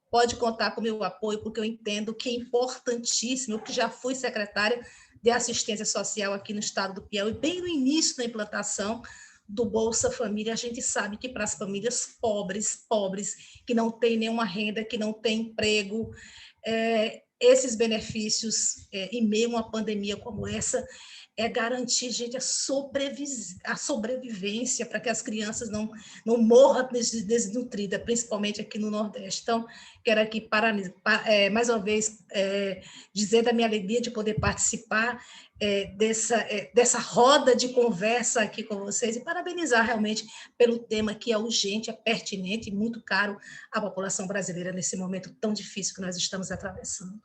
Pode contar com o meu apoio, porque eu entendo que é importantíssimo. Eu que já fui secretária de assistência social aqui no estado do Piauí, bem no início da implantação do Bolsa Família, a gente sabe que para as famílias pobres, que não têm nenhuma renda, que não têm emprego, esses benefícios, em meio a uma pandemia como essa, garantir, gente, a sobrevivência para que as crianças não morram desnutridas, principalmente aqui no Nordeste. Então, quero aqui, mais uma vez, dizer da minha alegria de poder participar dessa roda de conversa aqui com vocês e parabenizar realmente pelo tema que é urgente, é pertinente e muito caro à população brasileira nesse momento tão difícil que nós estamos atravessando.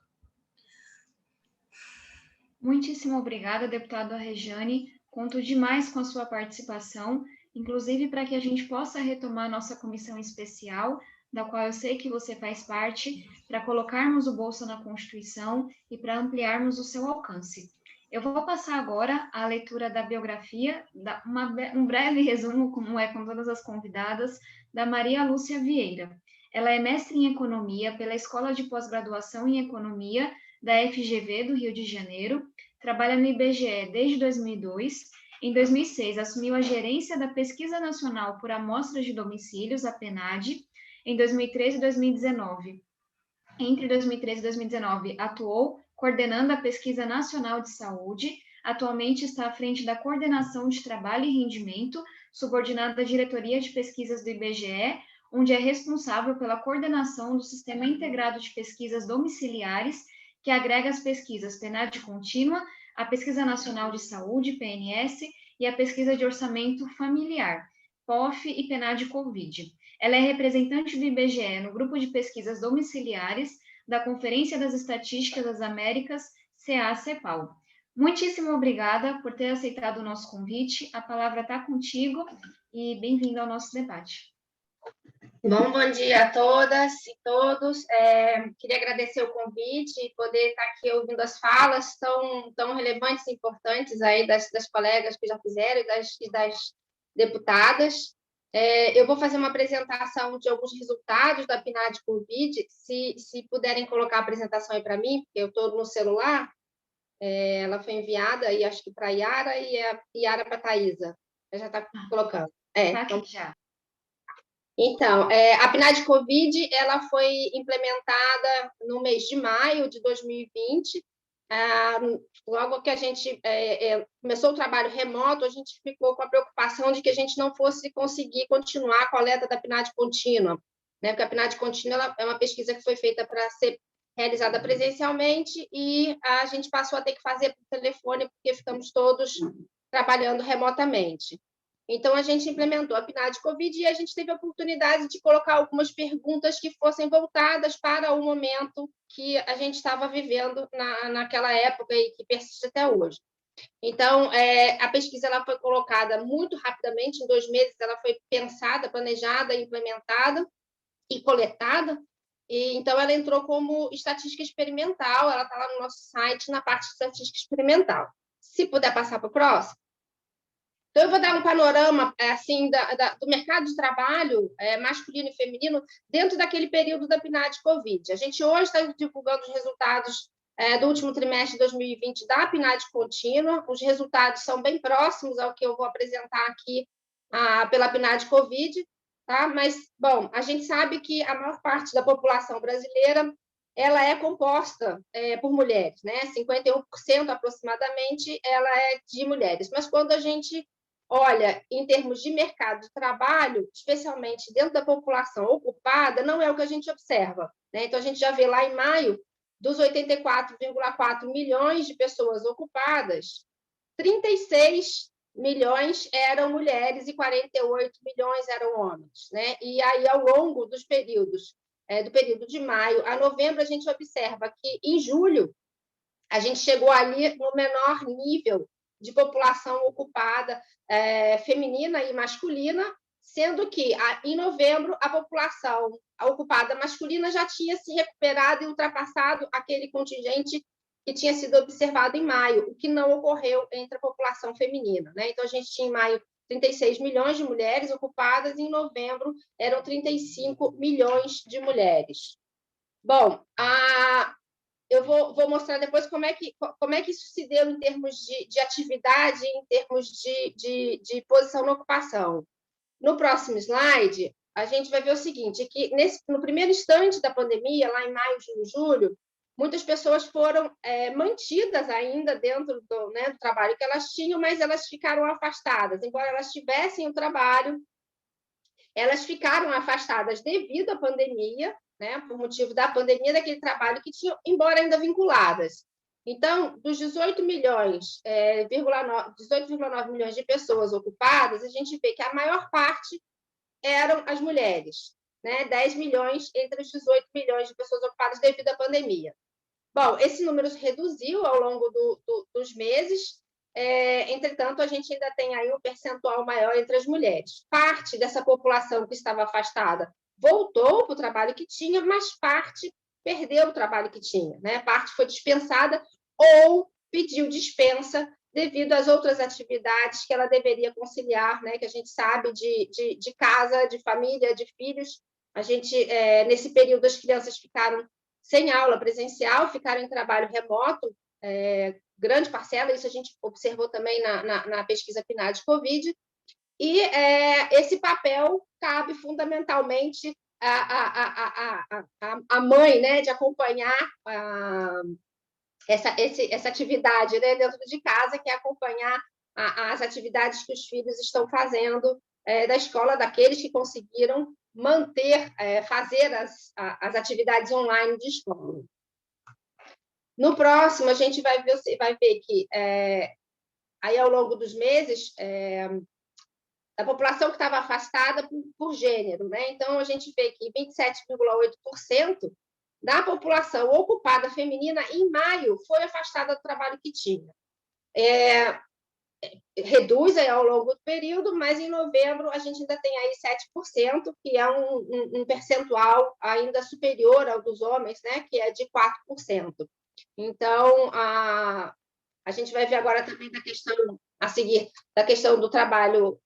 Muitíssimo obrigada, deputada Rejane. Conto demais com a sua participação, inclusive para que a gente possa retomar nossa comissão especial, da qual eu sei que você faz parte, para colocarmos o Bolsa na Constituição e para ampliarmos o seu alcance. Eu vou passar agora a leitura da biografia, um breve resumo, como é com todas as convidadas, da Maria Lúcia Vieira. Ela é mestre em Economia pela Escola de Pós-Graduação em Economia da FGV do Rio de Janeiro, trabalha no IBGE desde 2002. Em 2006, assumiu a gerência da Pesquisa Nacional por Amostras de Domicílios, a PNAD, em 2013 e 2019. Entre 2013 e 2019, atuou coordenando a Pesquisa Nacional de Saúde. Atualmente está à frente da Coordenação de Trabalho e Rendimento, subordinada à Diretoria de Pesquisas do IBGE, onde é responsável pela coordenação do Sistema Integrado de Pesquisas Domiciliares, que agrega as pesquisas PNAD contínua, a Pesquisa Nacional de Saúde, PNS, e a Pesquisa de Orçamento Familiar, POF e PNAD Covid. Ela é representante do IBGE no Grupo de Pesquisas Domiciliares da Conferência das Estatísticas das Américas, CA-CEPAL. Muitíssimo obrigada por ter aceitado o nosso convite. A palavra está contigo e bem-vindo ao nosso debate. Bom dia a todas e todos. Queria agradecer o convite e poder estar aqui ouvindo as falas tão relevantes e importantes aí das colegas que já fizeram e das deputadas. Eu vou fazer uma apresentação de alguns resultados da PNAD Covid. Se puderem colocar a apresentação aí para mim, porque eu estou no celular. Ela foi enviada, e acho que para a Yara e a Yara para a Thaisa. Já está colocando. Está aqui já. Então, a PNAD Covid ela foi implementada no mês de maio de 2020. Logo que a gente começou o trabalho remoto, a gente ficou com a preocupação de que a gente não fosse conseguir continuar a coleta da PNAD contínua, né? Porque a PNAD contínua é uma pesquisa que foi feita para ser realizada presencialmente e a gente passou a ter que fazer por telefone, porque ficamos todos trabalhando remotamente. Então, a gente implementou a PNAD Covid e a gente teve a oportunidade de colocar algumas perguntas que fossem voltadas para o momento que a gente estava vivendo naquela época e que persiste até hoje. Então, a pesquisa ela foi colocada muito rapidamente, em 2 meses ela foi pensada, planejada, implementada e coletada. Então, ela entrou como estatística experimental, ela está lá no nosso site, na parte de estatística experimental. Se puder passar para o próximo. Então, eu vou dar um panorama assim, do mercado de trabalho masculino e feminino dentro daquele período da PNAD-Covid. A gente hoje está divulgando os resultados do último trimestre de 2020 da PNAD contínua. Os resultados são bem próximos ao que eu vou apresentar aqui pela PNAD-Covid, tá? Mas, bom, a gente sabe que a maior parte da população brasileira ela é composta por mulheres, né? 51% aproximadamente ela é de mulheres. Mas quando a gente olha em termos de mercado de trabalho, especialmente dentro da população ocupada, não é o que a gente observa, né? Então, a gente já vê lá em maio, dos 84,4 milhões de pessoas ocupadas, 36 milhões eram mulheres e 48 milhões eram homens, né? E aí, ao longo dos períodos, do período de maio a novembro, a gente observa que, em julho, a gente chegou ali no menor nível de população ocupada feminina e masculina, sendo que, em novembro, a população ocupada masculina já tinha se recuperado e ultrapassado aquele contingente que tinha sido observado em maio, o que não ocorreu entre a população feminina, né? Então, a gente tinha, em maio, 36 milhões de mulheres ocupadas, e em novembro eram 35 milhões de mulheres. Bom, eu vou mostrar depois como é que isso se deu em termos de atividade, em termos de posição na ocupação. No próximo slide, a gente vai ver o seguinte, que no primeiro instante da pandemia, lá em maio, junho, julho, muitas pessoas foram mantidas ainda dentro do trabalho que elas tinham, mas elas ficaram afastadas. Embora elas tivessem o trabalho, elas ficaram afastadas devido à pandemia, né, por motivo da pandemia, daquele trabalho que tinham, embora ainda vinculadas. Então, dos 18,9 milhões de pessoas ocupadas, a gente vê que a maior parte eram as mulheres, né? 10 milhões entre os 18 milhões de pessoas ocupadas devido à pandemia. Bom, esse número se reduziu ao longo dos meses, entretanto, a gente ainda tem aí um percentual maior entre as mulheres. Parte dessa população que estava afastada voltou para o trabalho que tinha, mas parte perdeu o trabalho que tinha, né? Parte foi dispensada ou pediu dispensa devido às outras atividades que ela deveria conciliar, né? Que a gente sabe de casa, de família, de filhos. A gente, nesse período, as crianças ficaram sem aula presencial, ficaram em trabalho remoto, grande parcela, isso a gente observou também na pesquisa PNAD-Covid, e esse papel cabe fundamentalmente à mãe, né, de acompanhar essa atividade, né, dentro de casa, que é acompanhar as atividades que os filhos estão fazendo da escola, daqueles que conseguiram fazer as atividades online de escola. No próximo, a gente vai ver que, aí, ao longo dos meses, da população que estava afastada por gênero, né? Então, a gente vê que 27,8% da população ocupada feminina, em maio, foi afastada do trabalho que tinha. Reduz aí ao longo do período, mas em novembro a gente ainda tem aí 7%, que é um percentual ainda superior ao dos homens, né? Que é de 4%. Então, a gente vai ver agora também a seguir, da questão do trabalho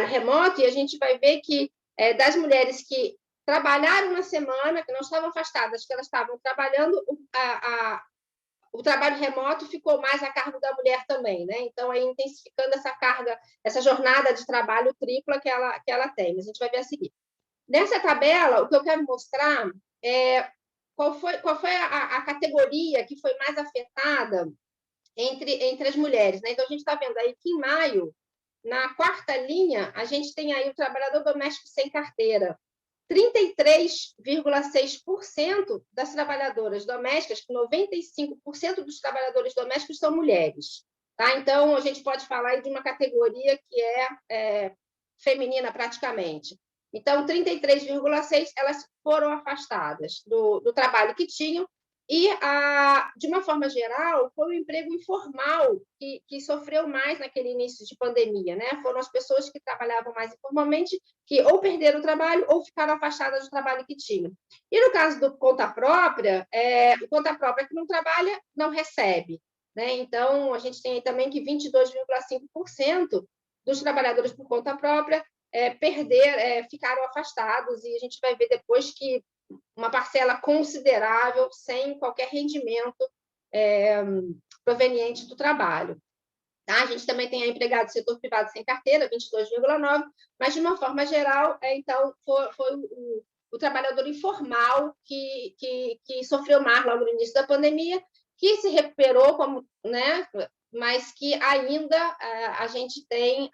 remoto, e a gente vai ver que das mulheres que trabalharam na semana, que não estavam afastadas, que elas estavam trabalhando, o trabalho remoto ficou mais a cargo da mulher também, né? Então, aí, intensificando essa carga, essa jornada de trabalho tripla que ela tem. A gente vai ver a seguir. Nessa tabela, o que eu quero mostrar é qual foi a categoria que foi mais afetada entre as mulheres, né? Então, a gente está vendo aí que, em maio, na quarta linha, a gente tem aí o trabalhador doméstico sem carteira. 33,6% das trabalhadoras domésticas, 95% dos trabalhadores domésticos são mulheres. Tá? Então, a gente pode falar aí de uma categoria que é feminina praticamente. Então, 33,6% elas foram afastadas do trabalho que tinham, e, de uma forma geral, foi o emprego informal que sofreu mais naquele início de pandemia, né? Foram as pessoas que trabalhavam mais informalmente, que ou perderam o trabalho ou ficaram afastadas do trabalho que tinham. E no caso do conta própria, o conta própria que não trabalha, não recebe, né? Então, a gente tem aí também que 22,5% dos trabalhadores por conta própria ficaram afastados, e a gente vai ver depois que uma parcela considerável sem qualquer rendimento proveniente do trabalho. Tá? A gente também tem a empregado do setor privado sem carteira, 22,9%, mas, de uma forma geral, então, foi o trabalhador informal que sofreu mais logo no início da pandemia, que se recuperou, né, mas que ainda a gente tem,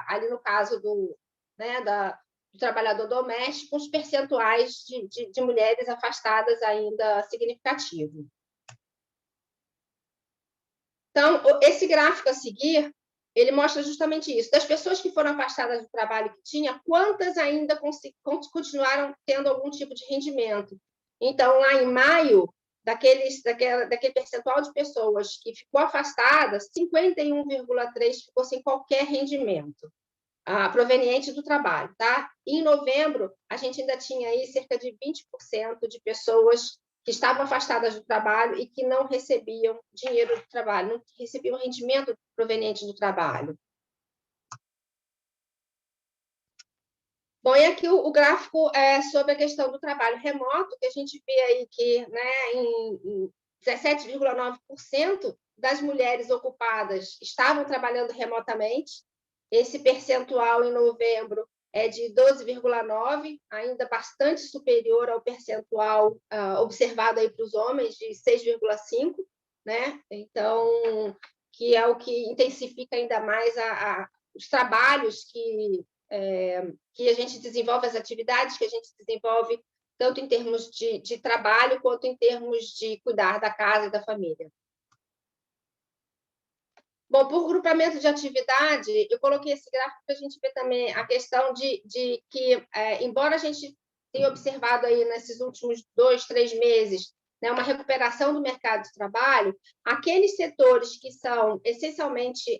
ali no caso do trabalhador doméstico, os percentuais de mulheres afastadas ainda significativos. Então, esse gráfico a seguir, ele mostra justamente isso. Das pessoas que foram afastadas do trabalho que tinha, quantas ainda continuaram tendo algum tipo de rendimento? Então, lá em maio, daquele percentual de pessoas que ficou afastada, 51,3% ficou sem qualquer rendimento proveniente do trabalho. Tá? Em novembro, a gente ainda tinha aí cerca de 20% de pessoas que estavam afastadas do trabalho e que não recebiam dinheiro do trabalho, não recebiam rendimento proveniente do trabalho. Bom, e aqui o gráfico é sobre a questão do trabalho remoto, que a gente vê aí que, né, em 17,9% das mulheres ocupadas estavam trabalhando remotamente. Esse percentual em novembro é de 12,9%, ainda bastante superior ao percentual observado aí para os homens, de 6,5%, né? Então, que é o que intensifica ainda mais os trabalhos que a gente desenvolve, as atividades que a gente desenvolve, tanto em termos de trabalho, quanto em termos de cuidar da casa e da família. Bom, por grupamento de atividade, eu coloquei esse gráfico para a gente ver também a questão de que, embora a gente tenha observado aí nesses últimos 2, 3 meses, né, uma recuperação do mercado de trabalho, aqueles setores que são essencialmente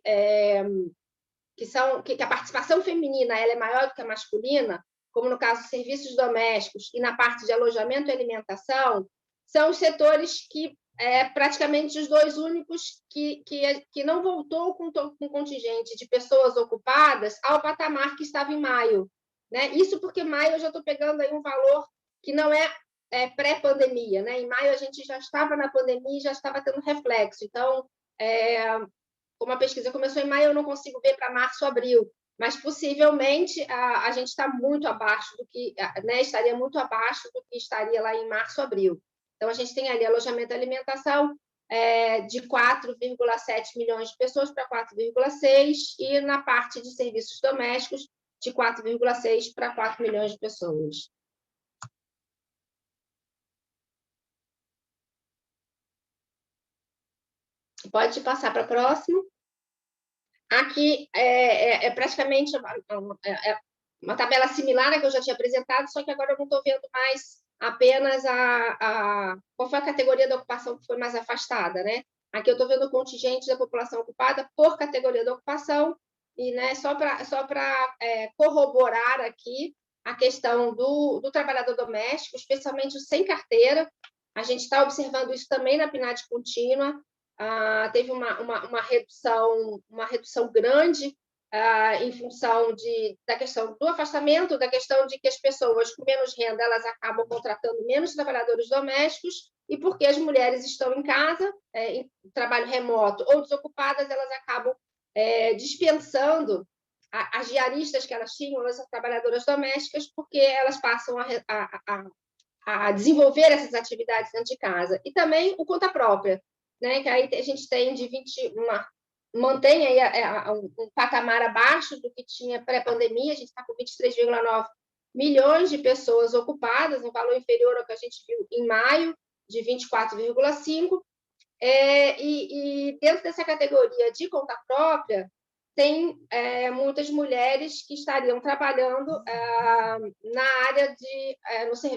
que a participação feminina ela é maior do que a masculina, como no caso de serviços domésticos e na parte de alojamento e alimentação, são os setores que praticamente os dois únicos que não voltou com contingente de pessoas ocupadas ao patamar que estava em maio. Né? Isso porque maio eu já estou pegando aí um valor que não é pré-pandemia. Né? Em maio a gente já estava na pandemia e já estava tendo reflexo. Então, como a pesquisa começou em maio, eu não consigo ver para março, abril, mas possivelmente a gente está muito abaixo do que, né, estaria muito abaixo do que estaria lá em março, abril. Então, a gente tem ali alojamento e alimentação de 4,7 milhões de pessoas para 4,6, e na parte de serviços domésticos, de 4,6 para 4 milhões de pessoas. Pode passar para a próxima. Aqui praticamente uma tabela similar à que eu já tinha apresentado, só que agora eu não estou vendo mais apenas qual foi a categoria da ocupação que foi mais afastada, né? Aqui eu estou vendo o contingente da população ocupada por categoria da ocupação, e, né, só para corroborar aqui a questão do trabalhador doméstico, especialmente o sem carteira. A gente está observando isso também na PNAD contínua. Teve uma redução grande em função da questão do afastamento, da questão de que as pessoas com menos renda elas acabam contratando menos trabalhadores domésticos, e porque as mulheres estão em casa, em trabalho remoto ou desocupadas, elas acabam dispensando as diaristas que elas tinham, as trabalhadoras domésticas, porque elas passam a desenvolver essas atividades dentro de casa. E também o conta própria, né, que aí a gente tem mantém aí um patamar abaixo do que tinha pré-pandemia. A gente está com 23,9 milhões de pessoas ocupadas, um valor inferior ao que a gente viu em maio, de 24,5. E dentro dessa categoria de conta própria, tem muitas mulheres que estariam trabalhando na área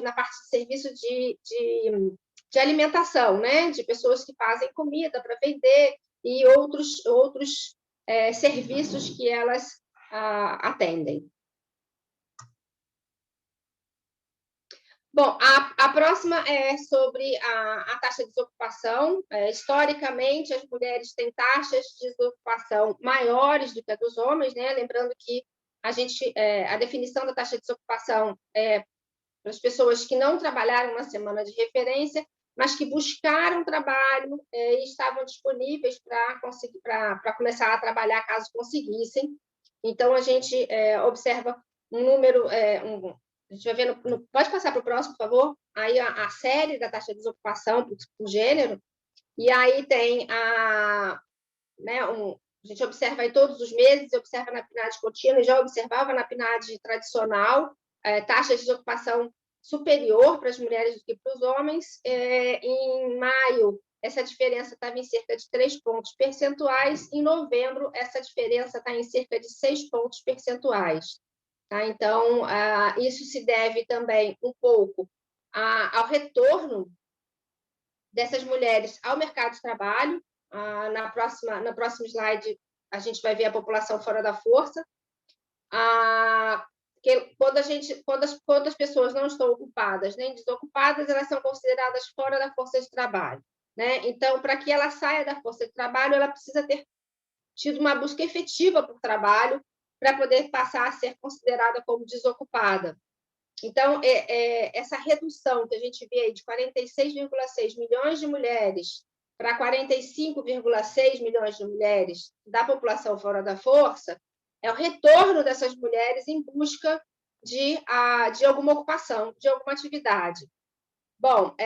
na parte de serviço de alimentação, né? De pessoas que fazem comida para vender e outros serviços que elas atendem. Bom, a próxima é sobre a taxa de desocupação. Historicamente, as mulheres têm taxas de desocupação maiores do que a dos homens, né? Lembrando que a definição da taxa de desocupação é para as pessoas que não trabalharam uma semana de referência, mas que buscaram trabalho e estavam disponíveis para começar a trabalhar caso conseguissem. Então, a gente observa um número... a gente vai ver pode passar para o próximo, por favor? Aí a série da taxa de desocupação por gênero, e aí tem a gente observa aí todos os meses, observa na PNAD contínua, já observava na PNAD tradicional, taxa de desocupação superior para as mulheres do que para os homens. Em maio, essa diferença estava em cerca de 3 pontos percentuais, em novembro, essa diferença está em cerca de 6 pontos percentuais. Tá? Então, isso se deve também um pouco ao retorno dessas mulheres ao mercado de trabalho. No próximo slide, a gente vai ver a população fora da força. Quando as pessoas não estão ocupadas nem desocupadas, elas são consideradas fora da força de trabalho, né? Então, para que ela saia da força de trabalho, ela precisa ter tido uma busca efetiva por trabalho para poder passar a ser considerada como desocupada. Então, essa redução que a gente vê aí de 46,6 milhões de mulheres para 45,6 milhões de mulheres da população fora da força é o retorno dessas mulheres em busca de alguma ocupação, de alguma atividade. Bom,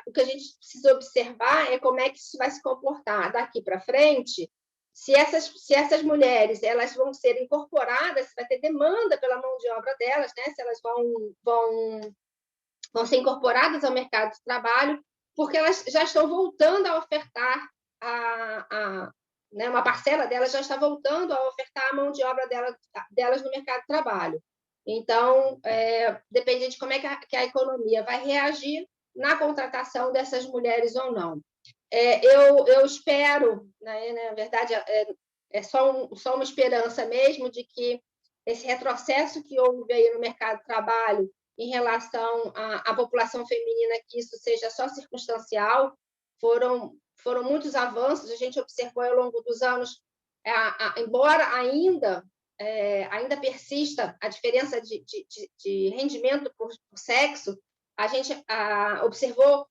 o que a gente precisa observar é como é que isso vai se comportar daqui para frente. Se essas mulheres elas vão ser incorporadas, se vai ter demanda pela mão de obra delas, né? Se elas vão ser incorporadas ao mercado de trabalho, porque elas já estão voltando a ofertar, uma parcela delas já está voltando a ofertar a mão de obra delas no mercado de trabalho. Então, depende de como é que a economia vai reagir na contratação dessas mulheres ou não. Eu espero, né, na verdade, é só uma esperança mesmo de que esse retrocesso que houve aí no mercado de trabalho em relação à população feminina, que isso seja só circunstancial. Foram muitos avanços, a gente observou ao longo dos anos, embora ainda persista a diferença de rendimento por sexo, a gente observou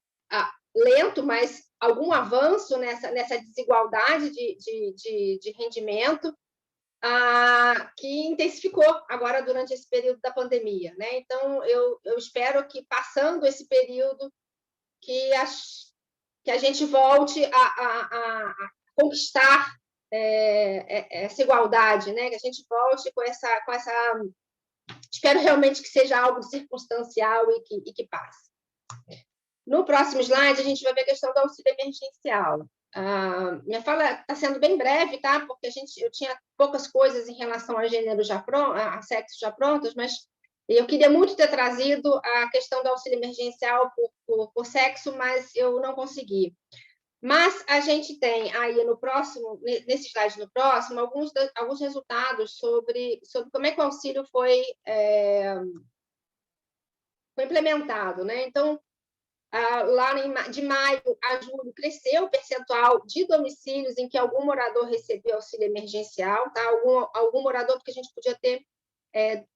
lento, mas algum avanço nessa desigualdade de rendimento, que intensificou agora durante esse período da pandemia, né? Então, eu espero que, passando esse período, que a gente volte a conquistar essa igualdade, né? Que a gente volte com essa... Espero realmente que seja algo circunstancial e que passe. No próximo slide, a gente vai ver a questão do auxílio emergencial. Minha fala está sendo bem breve, tá? Porque eu tinha poucas coisas em relação a gênero a sexo já prontas, mas eu queria muito ter trazido a questão do auxílio emergencial por sexo, mas eu não consegui. Mas a gente tem aí nesse slide no próximo, alguns resultados sobre como é que o auxílio foi implementado, né? Então, lá de maio a julho, cresceu o percentual de domicílios em que algum morador recebeu auxílio emergencial, tá? Algum morador, porque a gente podia ter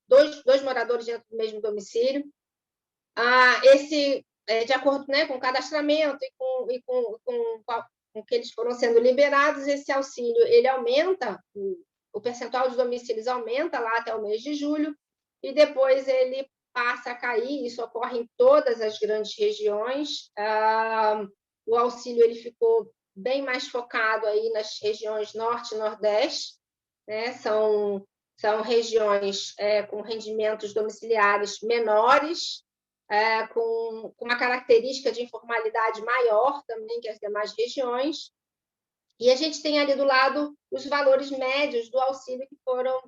dois moradores dentro do mesmo domicílio. De acordo, né, com o cadastramento e com que eles foram sendo liberados, esse auxílio ele aumenta, o percentual de domicílios aumenta lá até o mês de julho, e depois ele passa a cair. Isso ocorre em todas as grandes regiões. O auxílio ele ficou bem mais focado aí nas regiões norte e nordeste, né? São regiões com rendimentos domiciliares menores, com uma característica de informalidade maior também que as demais regiões. E a gente tem ali do lado os valores médios do auxílio que foram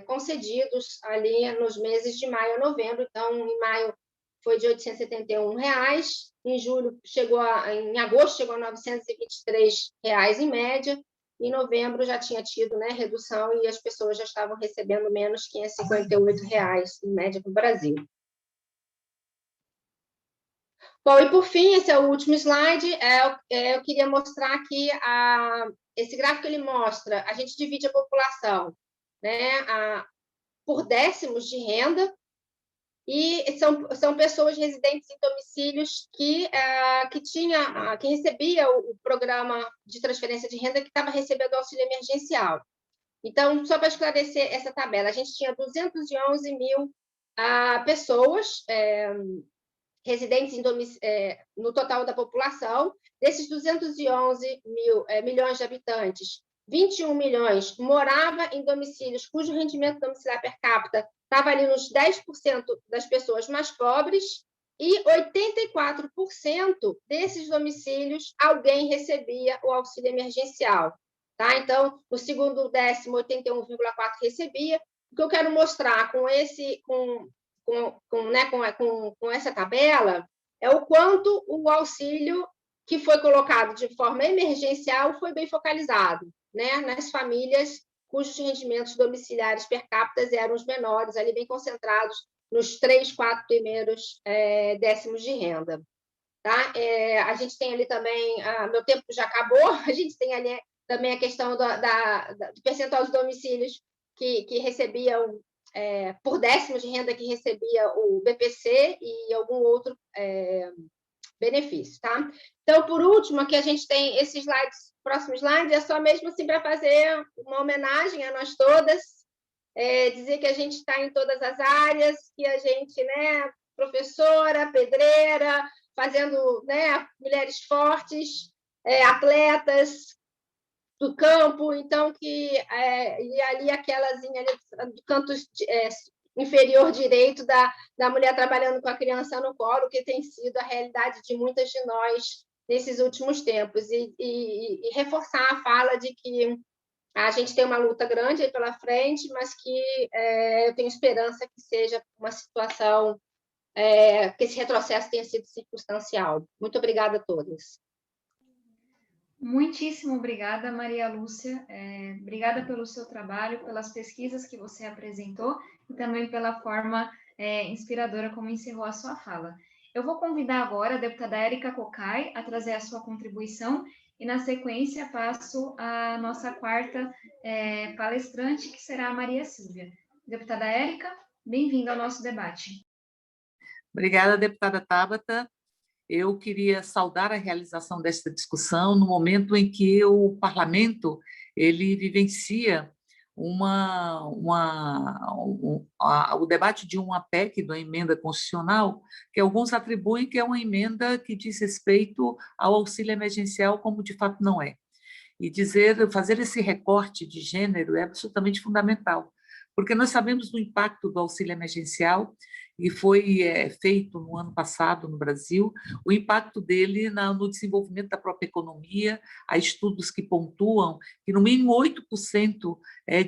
concedidos ali nos meses de maio a novembro. Então, em maio foi de R$ 871, em agosto chegou a R$ 923 em média, em novembro já tinha tido, né, redução e as pessoas já estavam recebendo menos R$ 558 em média para o Brasil. Bom, e por fim, esse é o último slide, eu queria mostrar aqui, esse gráfico ele mostra, a gente divide a população, né, por décimos de renda, e são pessoas residentes em domicílios que recebia o programa de transferência de renda que estava recebendo auxílio emergencial. Então, só para esclarecer essa tabela, a gente tinha 211 mil pessoas residentes no total da população. Desses 211 milhões de habitantes, 21 milhões morava em domicílios cujo rendimento domiciliar per capita estava ali nos 10% das pessoas mais pobres, e 84% desses domicílios alguém recebia o auxílio emergencial. Tá? Então, no segundo décimo, 81,4% recebia. O que eu quero mostrar com essa tabela é o quanto o auxílio que foi colocado de forma emergencial foi bem focalizado, né, nas famílias cujos rendimentos domiciliares per capita eram os menores, ali bem concentrados nos 3, 4 primeiros décimos de renda. Tá? A gente tem ali também, meu tempo já acabou, a gente tem ali também a questão do percentual de domicílios que recebiam, por décimos de renda, que recebia o BPC e algum outro benefício. Tá? Então, por último, aqui a gente tem esses slides, próximo slide, é só mesmo assim para fazer uma homenagem a nós todas, dizer que a gente está em todas as áreas, que a gente, né, professora, pedreira, fazendo, né, mulheres fortes, atletas do campo, então e ali aquelazinha ali do canto inferior direito da mulher trabalhando com a criança no colo, que tem sido a realidade de muitas de nós nesses últimos tempos, e reforçar a fala de que a gente tem uma luta grande aí pela frente, mas que eu tenho esperança que seja uma situação, que esse retrocesso tenha sido circunstancial. Muito obrigada a todas. Muitíssimo obrigada, Maria Lúcia. Obrigada pelo seu trabalho, pelas pesquisas que você apresentou e também pela forma inspiradora como encerrou a sua fala. Eu vou convidar agora a deputada Érica Cocai a trazer a sua contribuição e, na sequência, passo a nossa quarta palestrante, que será a Maria Silvia. Deputada Érica, bem-vinda ao nosso debate. Obrigada, deputada Tabata. Eu queria saudar a realização desta discussão no momento em que o parlamento ele vivencia o debate de uma PEC, de uma emenda constitucional, que alguns atribuem que é uma emenda que diz respeito ao auxílio emergencial, como de fato não é. E fazer esse recorte de gênero é absolutamente fundamental, porque nós sabemos do impacto do auxílio emergencial, e foi feito no ano passado no Brasil, o impacto dele no desenvolvimento da própria economia. Há estudos que pontuam que no mínimo 8%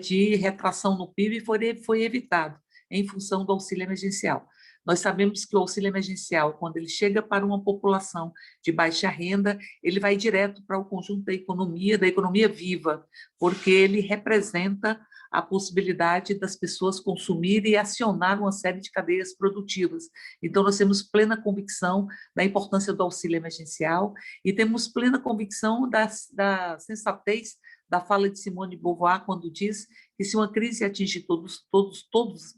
de retração no PIB foi evitado em função do auxílio emergencial. Nós sabemos que o auxílio emergencial, quando ele chega para uma população de baixa renda, ele vai direto para o conjunto da economia viva, porque ele representa a possibilidade das pessoas consumirem e acionar uma série de cadeias produtivas. Então, nós temos plena convicção da importância do auxílio emergencial e temos plena convicção da sensatez da fala de Simone de Beauvoir, quando diz que se uma crise atingir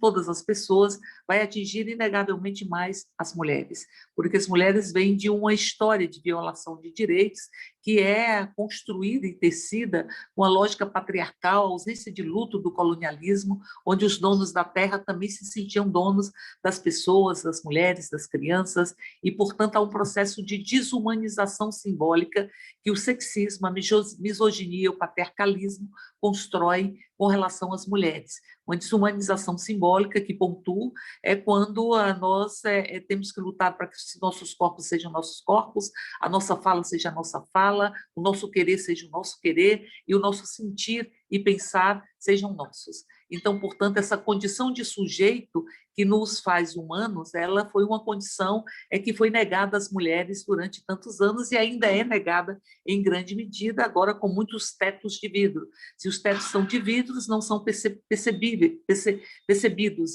todas as pessoas, vai atingir inegavelmente mais as mulheres, porque as mulheres vêm de uma história de violação de direitos que é construída e tecida com a lógica patriarcal, a ausência de luto do colonialismo, onde os donos da terra também se sentiam donos das pessoas, das mulheres, das crianças, e, portanto, há um processo de desumanização simbólica que o sexismo, a misoginia, o patriarcalismo constroem com relação às mulheres. Uma desumanização simbólica que pontua é quando nós temos que lutar para que nossos corpos sejam nossos corpos, a nossa fala seja a nossa fala, o nosso querer seja o nosso querer e o nosso sentir e pensar sejam nossos. Então, portanto, essa condição de sujeito que nos faz humanos, ela foi uma condição que foi negada às mulheres durante tantos anos e ainda é negada em grande medida, agora com muitos tetos de vidro. Se os tetos são de vidro, não são percebidos,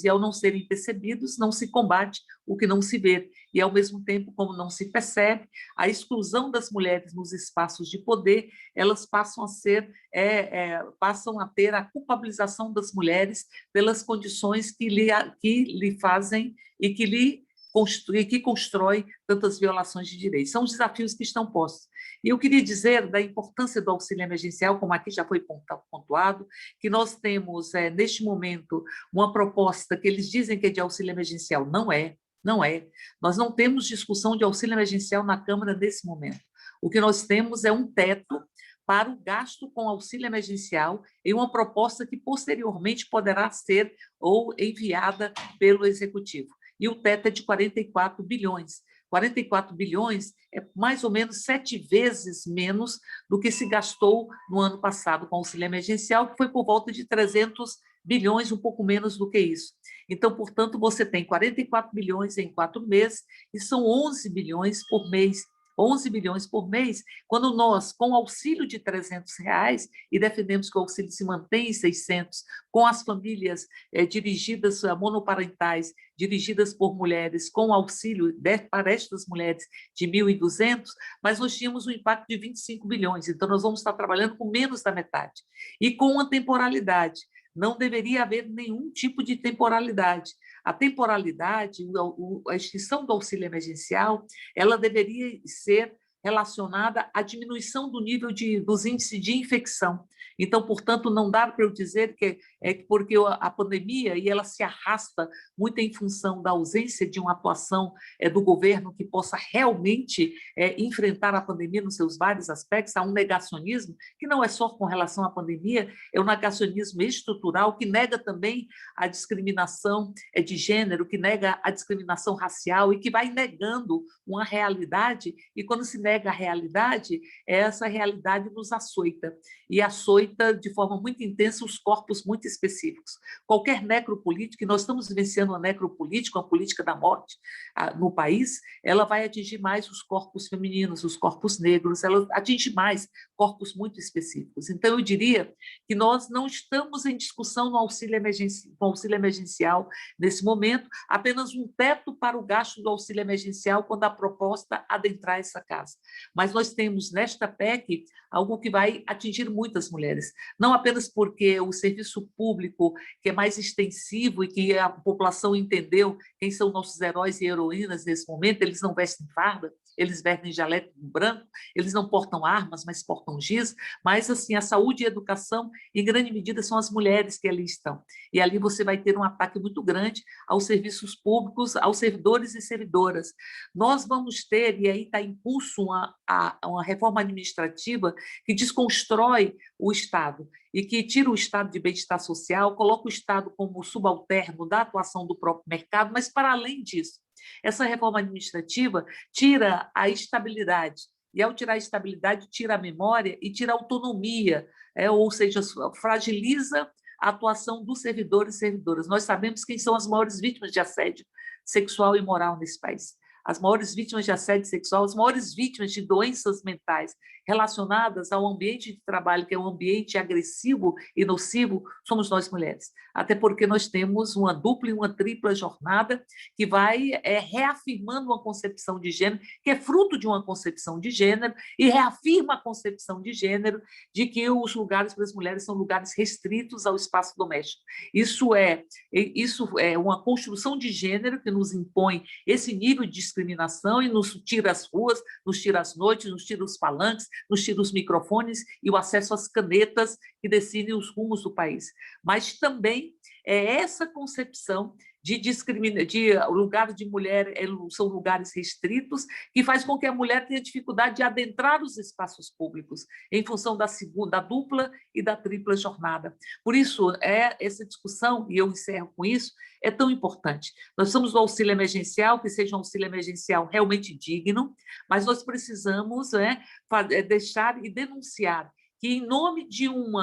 e ao não serem percebidos, não se combate o que não se vê. E, ao mesmo tempo, como não se percebe, a exclusão das mulheres nos espaços de poder, elas passam a ter a culpabilização das mulheres pelas condições que lhe fazem e que constrói tantas violações de direitos. São os desafios que estão postos. E eu queria dizer da importância do auxílio emergencial, como aqui já foi pontuado, que nós temos, neste momento, uma proposta que eles dizem que é de auxílio emergencial. Não é. Não é. Nós não temos discussão de auxílio emergencial na Câmara nesse momento. O que nós temos é um teto para o gasto com auxílio emergencial em uma proposta que posteriormente poderá ser ou enviada pelo Executivo. E o teto é de 44 bilhões. 44 bilhões é mais ou menos 7 vezes menos do que se gastou no ano passado com auxílio emergencial, que foi por volta de 300 bilhões, um pouco menos do que isso. Então, portanto, você tem 44 bilhões em 4 meses e são 11 bilhões por mês. 11 bilhões por mês, quando nós, com o auxílio de R$300, e defendemos que o auxílio se mantenha em 600, com as famílias dirigidas, monoparentais, dirigidas por mulheres, com auxílio para estas mulheres de 1.200, mas nós tínhamos um impacto de 25 bilhões, então nós vamos estar trabalhando com menos da metade. E com uma temporalidade, não deveria haver nenhum tipo de temporalidade. A temporalidade, a extinção do auxílio emergencial, ela deveria ser relacionada à diminuição do nível dos índices de infecção. Então, portanto, não dá para eu dizer que é porque a pandemia, e ela se arrasta muito em função da ausência de uma atuação do governo que possa realmente enfrentar a pandemia nos seus vários aspectos, há um negacionismo, que não é só com relação à pandemia, é um negacionismo estrutural que nega também a discriminação de gênero, que nega a discriminação racial e que vai negando uma realidade, e quando se nega a realidade, essa realidade nos açoita, e açoita de forma muito intensa os corpos muito específicos. Qualquer necropolítica, e nós estamos vivenciando uma necropolítica, uma política da morte no país, ela vai atingir mais os corpos femininos, os corpos negros, ela atinge mais corpos muito específicos. Então, eu diria que nós não estamos em discussão no auxílio emergencial nesse momento, apenas um teto para o gasto do auxílio emergencial quando a proposta adentrar essa casa. Mas nós temos nesta PEC algo que vai atingir muitas mulheres, não apenas porque o serviço público, que é mais extensivo e que a população entendeu quem são nossos heróis e heroínas nesse momento, eles não vestem farda, eles vestem jaleco branco, eles não portam armas, mas portam giz, mas assim, a saúde e a educação, em grande medida, são as mulheres que ali estão. E ali você vai ter um ataque muito grande aos serviços públicos, aos servidores e servidoras. Nós vamos ter, e aí está em curso uma reforma administrativa que desconstrói o Estado e que tira o Estado de bem-estar social, coloca o Estado como subalterno da atuação do próprio mercado, mas, para além disso, essa reforma administrativa tira a estabilidade, e ao tirar a estabilidade, tira a memória e tira a autonomia, ou seja, fragiliza a atuação dos servidores e servidoras. Nós sabemos quem são as maiores vítimas de assédio sexual e moral nesse país. As maiores vítimas de assédio sexual, as maiores vítimas de doenças mentais relacionadas ao ambiente de trabalho, que é um ambiente agressivo e nocivo, somos nós mulheres. Até porque nós temos uma dupla e uma tripla jornada que vai reafirmando uma concepção de gênero, que é fruto de uma concepção de gênero, e reafirma a concepção de gênero de que os lugares para as mulheres são lugares restritos ao espaço doméstico. Isso é uma construção de gênero que nos impõe esse nível de discriminação e nos tira as ruas, nos tira as noites, nos tira os palanques, nos tira os microfones e o acesso às canetas que decidem os rumos do país. Mas também é essa concepção de lugares de mulher são lugares restritos, que faz com que a mulher tenha dificuldade de adentrar os espaços públicos, em função da dupla e da tripla jornada. Por isso, essa discussão, e eu encerro com isso, é tão importante. Nós precisamos do auxílio emergencial, que seja um auxílio emergencial realmente digno, mas nós precisamos deixar e denunciar que, em nome de um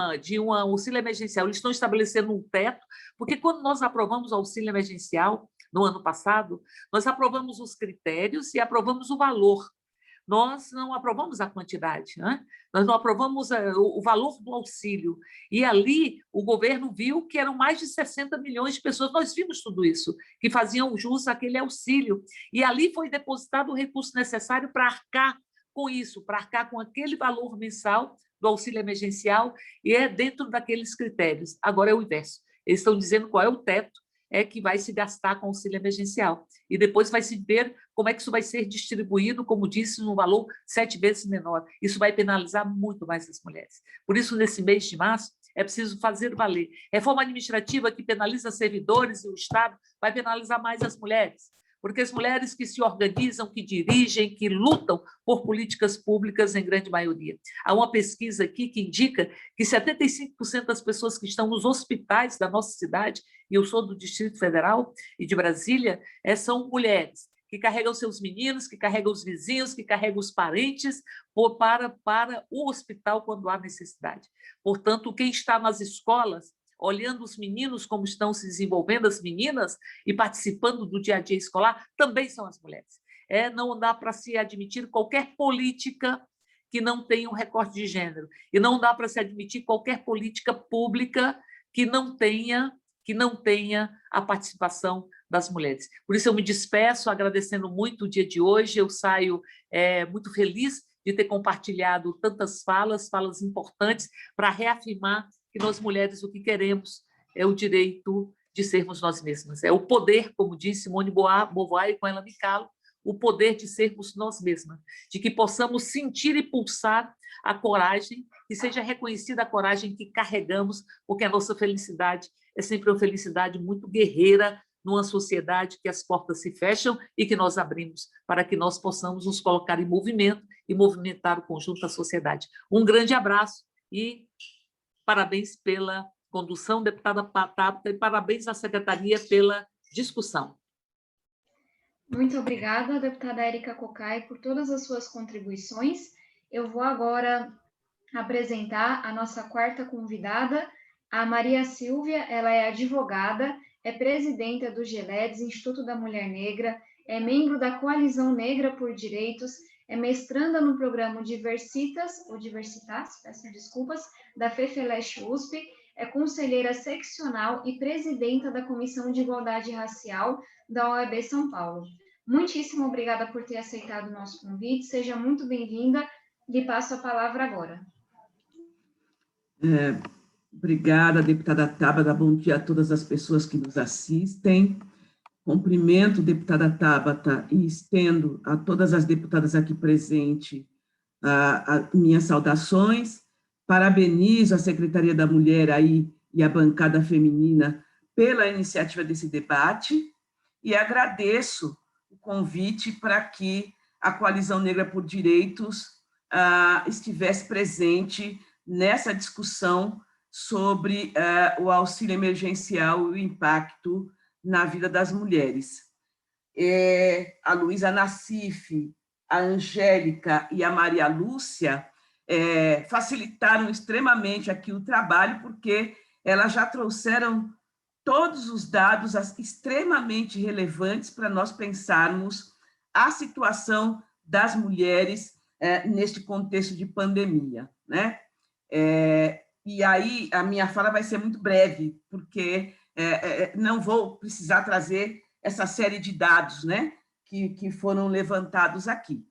auxílio emergencial, eles estão estabelecendo um teto, porque quando nós aprovamos o auxílio emergencial, no ano passado, nós aprovamos os critérios e aprovamos o valor. Nós não aprovamos a quantidade, né? Nós não aprovamos o valor do auxílio. E ali o governo viu que eram mais de 60 milhões de pessoas, nós vimos tudo isso, que faziam jus àquele auxílio. E ali foi depositado o recurso necessário para arcar com isso, para arcar com aquele valor mensal do auxílio emergencial, e é dentro daqueles critérios. Agora é o inverso. Eles estão dizendo qual é o teto que vai se gastar com o auxílio emergencial. E depois vai se ver como é que isso vai ser distribuído, como disse, num valor 7 vezes menor. Isso vai penalizar muito mais as mulheres. Por isso, nesse mês de março, é preciso fazer valer. Reforma administrativa que penaliza servidores e o Estado vai penalizar mais as mulheres, porque as mulheres que se organizam, que dirigem, que lutam por políticas públicas, em grande maioria. Há uma pesquisa aqui que indica que 75% das pessoas que estão nos hospitais da nossa cidade, e eu sou do Distrito Federal e de Brasília, são mulheres que carregam seus meninos, que carregam os vizinhos, que carregam os parentes para o hospital quando há necessidade. Portanto, quem está nas escolas, olhando os meninos, como estão se desenvolvendo as meninas e participando do dia a dia escolar, também são as mulheres. Não dá para se admitir qualquer política que não tenha um recorte de gênero, e não dá para se admitir qualquer política pública que não tenha a participação das mulheres. Por isso eu me despeço agradecendo muito o dia de hoje, eu saio muito feliz de ter compartilhado tantas falas importantes para reafirmar que nós mulheres o que queremos é o direito de sermos nós mesmas. É o poder, como disse Simone de Beauvoir, e com ela me calo, o poder de sermos nós mesmas, de que possamos sentir e pulsar a coragem, que seja reconhecida a coragem que carregamos, porque a nossa felicidade é sempre uma felicidade muito guerreira, numa sociedade que as portas se fecham e que nós abrimos, para que nós possamos nos colocar em movimento e movimentar o conjunto da sociedade. Um grande abraço e parabéns pela condução, deputada Tabata, e parabéns à secretaria pela discussão. Muito obrigada, deputada Érica Cocai, por todas as suas contribuições. Eu vou agora apresentar a nossa quarta convidada, a Maria Silvia. Ela é advogada, é presidenta do GELEDS, Instituto da Mulher Negra, é membro da Coalizão Negra por Direitos, é mestranda no programa Diversitas, ou Diversitas, peço desculpas, da FEFELESH USP, é conselheira seccional e presidenta da Comissão de Igualdade Racial da OAB São Paulo. Muitíssimo obrigada por ter aceitado o nosso convite, seja muito bem-vinda, lhe passo a palavra agora. Obrigada, deputada Tabata, bom dia a todas as pessoas que nos assistem. Cumprimento, deputada Tabata, e estendo a todas as deputadas aqui presentes minhas saudações. Parabenizo a Secretaria da Mulher aí e a bancada feminina pela iniciativa desse debate e agradeço o convite para que a Coalizão Negra por Direitos estivesse presente nessa discussão sobre o auxílio emergencial e o impacto na vida das mulheres. A Luísa Nassif, a Angélica e a Maria Lúcia facilitaram extremamente aqui o trabalho, porque elas já trouxeram todos os dados extremamente relevantes para nós pensarmos a situação das mulheres neste contexto de pandemia, né? E aí a minha fala vai ser muito breve, porque não vou precisar trazer essa série de dados, né, que foram levantados aqui.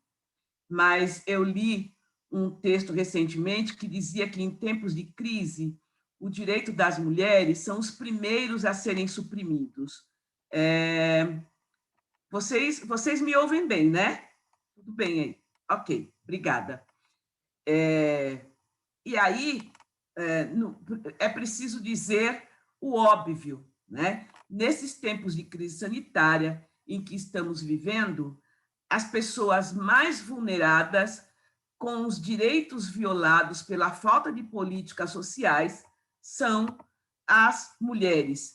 Mas eu li um texto recentemente que dizia que, em tempos de crise, o direito das mulheres são os primeiros a serem suprimidos. Vocês me ouvem bem, né? Tudo bem aí? Ok, obrigada. E aí, é preciso dizer o óbvio, né? Nesses tempos de crise sanitária em que estamos vivendo, as pessoas mais vulneradas, com os direitos violados pela falta de políticas sociais, são as mulheres,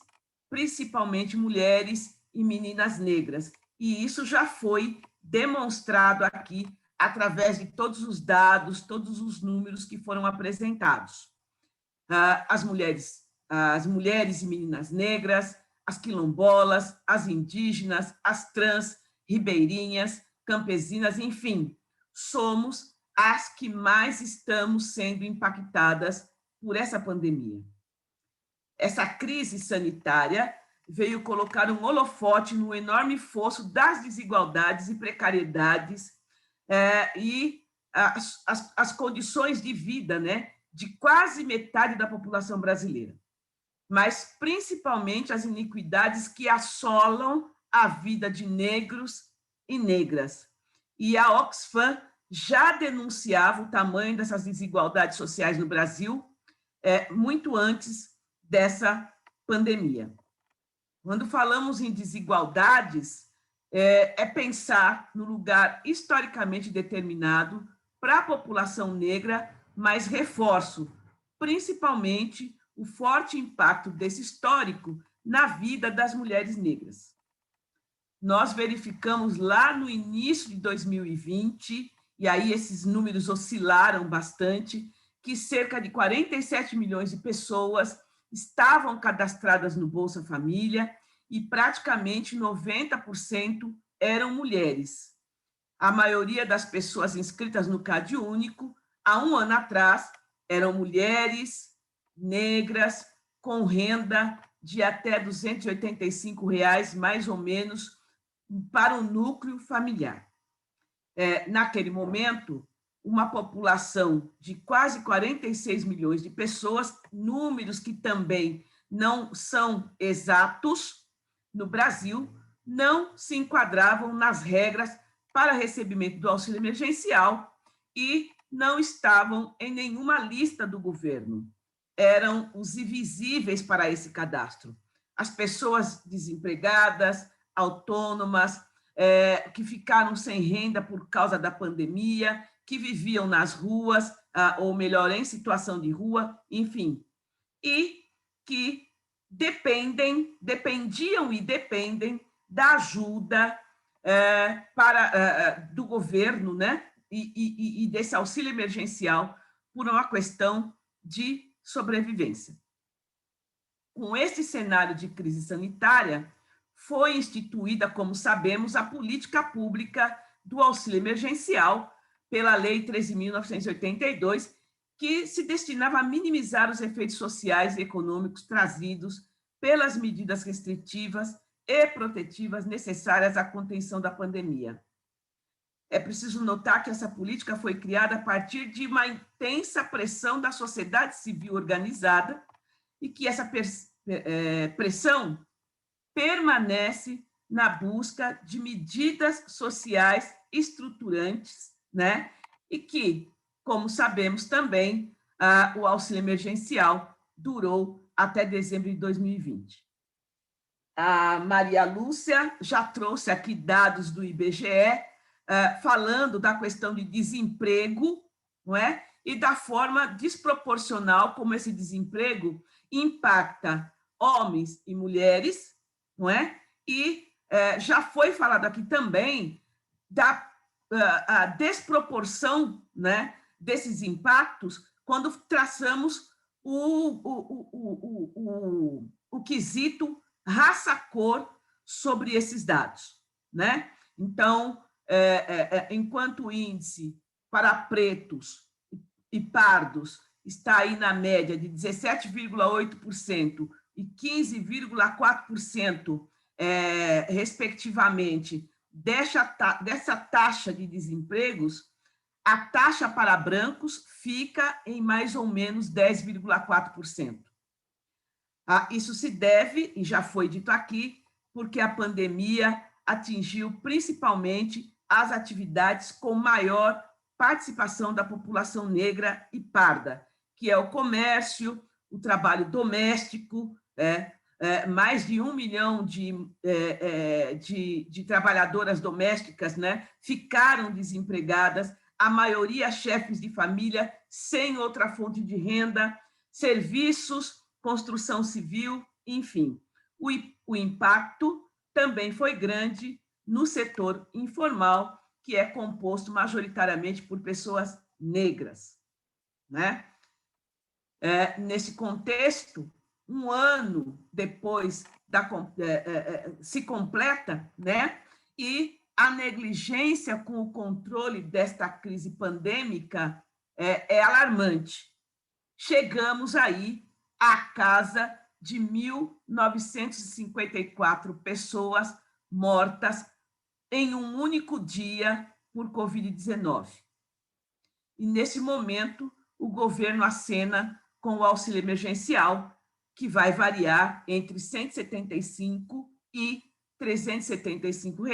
principalmente mulheres e meninas negras. E isso já foi demonstrado aqui através de todos os dados, todos os números que foram apresentados. As mulheres e meninas negras, as quilombolas, as indígenas, as trans, ribeirinhas, campesinas, enfim, somos as que mais estamos sendo impactadas por essa pandemia. Essa crise sanitária veio colocar um holofote no enorme fosso das desigualdades e precariedades e as condições de vida, né, de quase metade da população brasileira, mas principalmente as iniquidades que assolam a vida de negros e negras. E a Oxfam já denunciava o tamanho dessas desigualdades sociais no Brasil muito antes dessa pandemia. Quando falamos em desigualdades, é pensar no lugar historicamente determinado para a população negra, mas reforço, principalmente, o forte impacto desse histórico na vida das mulheres negras. Nós verificamos lá no início de 2020, e aí esses números oscilaram bastante, que cerca de 47 milhões de pessoas estavam cadastradas no Bolsa Família e praticamente 90% eram mulheres. A maioria das pessoas inscritas no CadÚnico, há um ano atrás, eram mulheres negras com renda de até R$ 285, mais ou menos, para o núcleo familiar. Naquele momento, uma população de quase 46 milhões de pessoas, números que também não são exatos no Brasil, não se enquadravam nas regras para recebimento do auxílio emergencial e não estavam em nenhuma lista do governo. Eram os invisíveis para esse cadastro. As pessoas desempregadas, autônomas, que ficaram sem renda por causa da pandemia, que viviam nas ruas, ou melhor, em situação de rua, enfim, e que dependiam e dependem da ajuda do governo, né, e desse auxílio emergencial por uma questão de sobrevivência. Com esse cenário de crise sanitária, foi instituída, como sabemos, a política pública do auxílio emergencial pela Lei 13.982, que se destinava a minimizar os efeitos sociais e econômicos trazidos pelas medidas restritivas e protetivas necessárias à contenção da pandemia. É preciso notar que essa política foi criada a partir de uma intensa pressão da sociedade civil organizada e que essa pressão permanece na busca de medidas sociais estruturantes, né? E que, como sabemos também, o auxílio emergencial durou até dezembro de 2020. A Maria Lúcia já trouxe aqui dados do IBGE, falando da questão de desemprego, não é? E da forma desproporcional como esse desemprego impacta homens e mulheres, não é? E já foi falado aqui também da a desproporção, né, desses impactos quando traçamos o quesito raça-cor sobre esses dados, né? Então, enquanto o índice para pretos e pardos está aí na média de 17,8% e 15,4%, respectivamente, dessa taxa de desempregos, a taxa para brancos fica em mais ou menos 10,4%. Isso se deve, e já foi dito aqui, porque a pandemia atingiu principalmente as atividades com maior participação da população negra e parda, que é o comércio, o trabalho doméstico, mais de 1 milhão de trabalhadoras domésticas, né, ficaram desempregadas, a maioria chefes de família sem outra fonte de renda, serviços, construção civil, enfim. O impacto também foi grande no setor informal, que é composto majoritariamente por pessoas negras, né? Nesse contexto, um ano depois se completa, né? E a negligência com o controle desta crise pandêmica é alarmante. Chegamos aí à casa de 1.954 pessoas mortas em um único dia por Covid-19. E, nesse momento, o governo acena com o auxílio emergencial, que vai variar entre R$ 175 e R$ 375,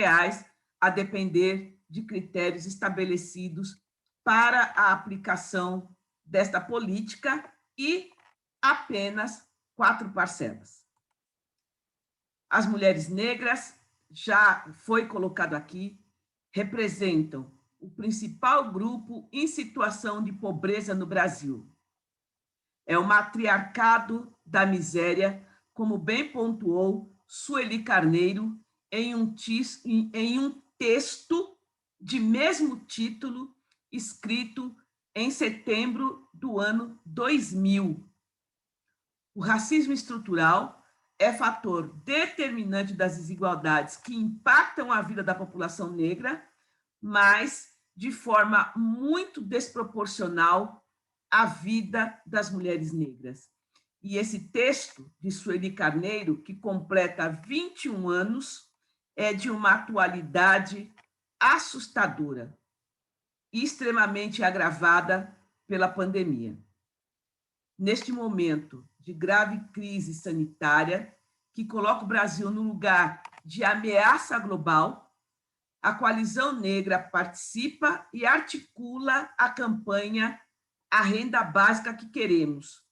a depender de critérios estabelecidos para a aplicação desta política e apenas 4 parcelas. As mulheres negras, já foi colocado aqui, representam o principal grupo em situação de pobreza no Brasil. É o matriarcado da miséria, como bem pontuou Sueli Carneiro em um texto de mesmo título, escrito em setembro do ano 2000. O racismo estrutural é fator determinante das desigualdades que impactam a vida da população negra, mas de forma muito desproporcional à vida das mulheres negras. E esse texto de Sueli Carneiro, que completa 21 anos, é de uma atualidade assustadora e extremamente agravada pela pandemia. Neste momento de grave crise sanitária, que coloca o Brasil no lugar de ameaça global, a Coalizão Negra participa e articula a campanha A Renda Básica que Queremos,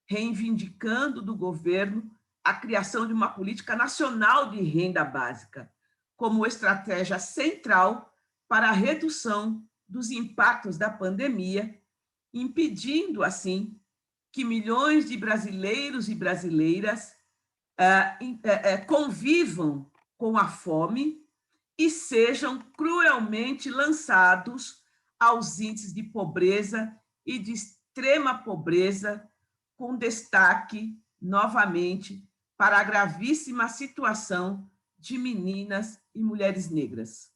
reivindicando do governo a criação de uma política nacional de renda básica, como estratégia central para a redução dos impactos da pandemia, impedindo, assim, que milhões de brasileiros e brasileiras convivam com a fome e sejam cruelmente lançados aos índices de pobreza e de extrema pobreza, com destaque, novamente, para a gravíssima situação de meninas e mulheres negras.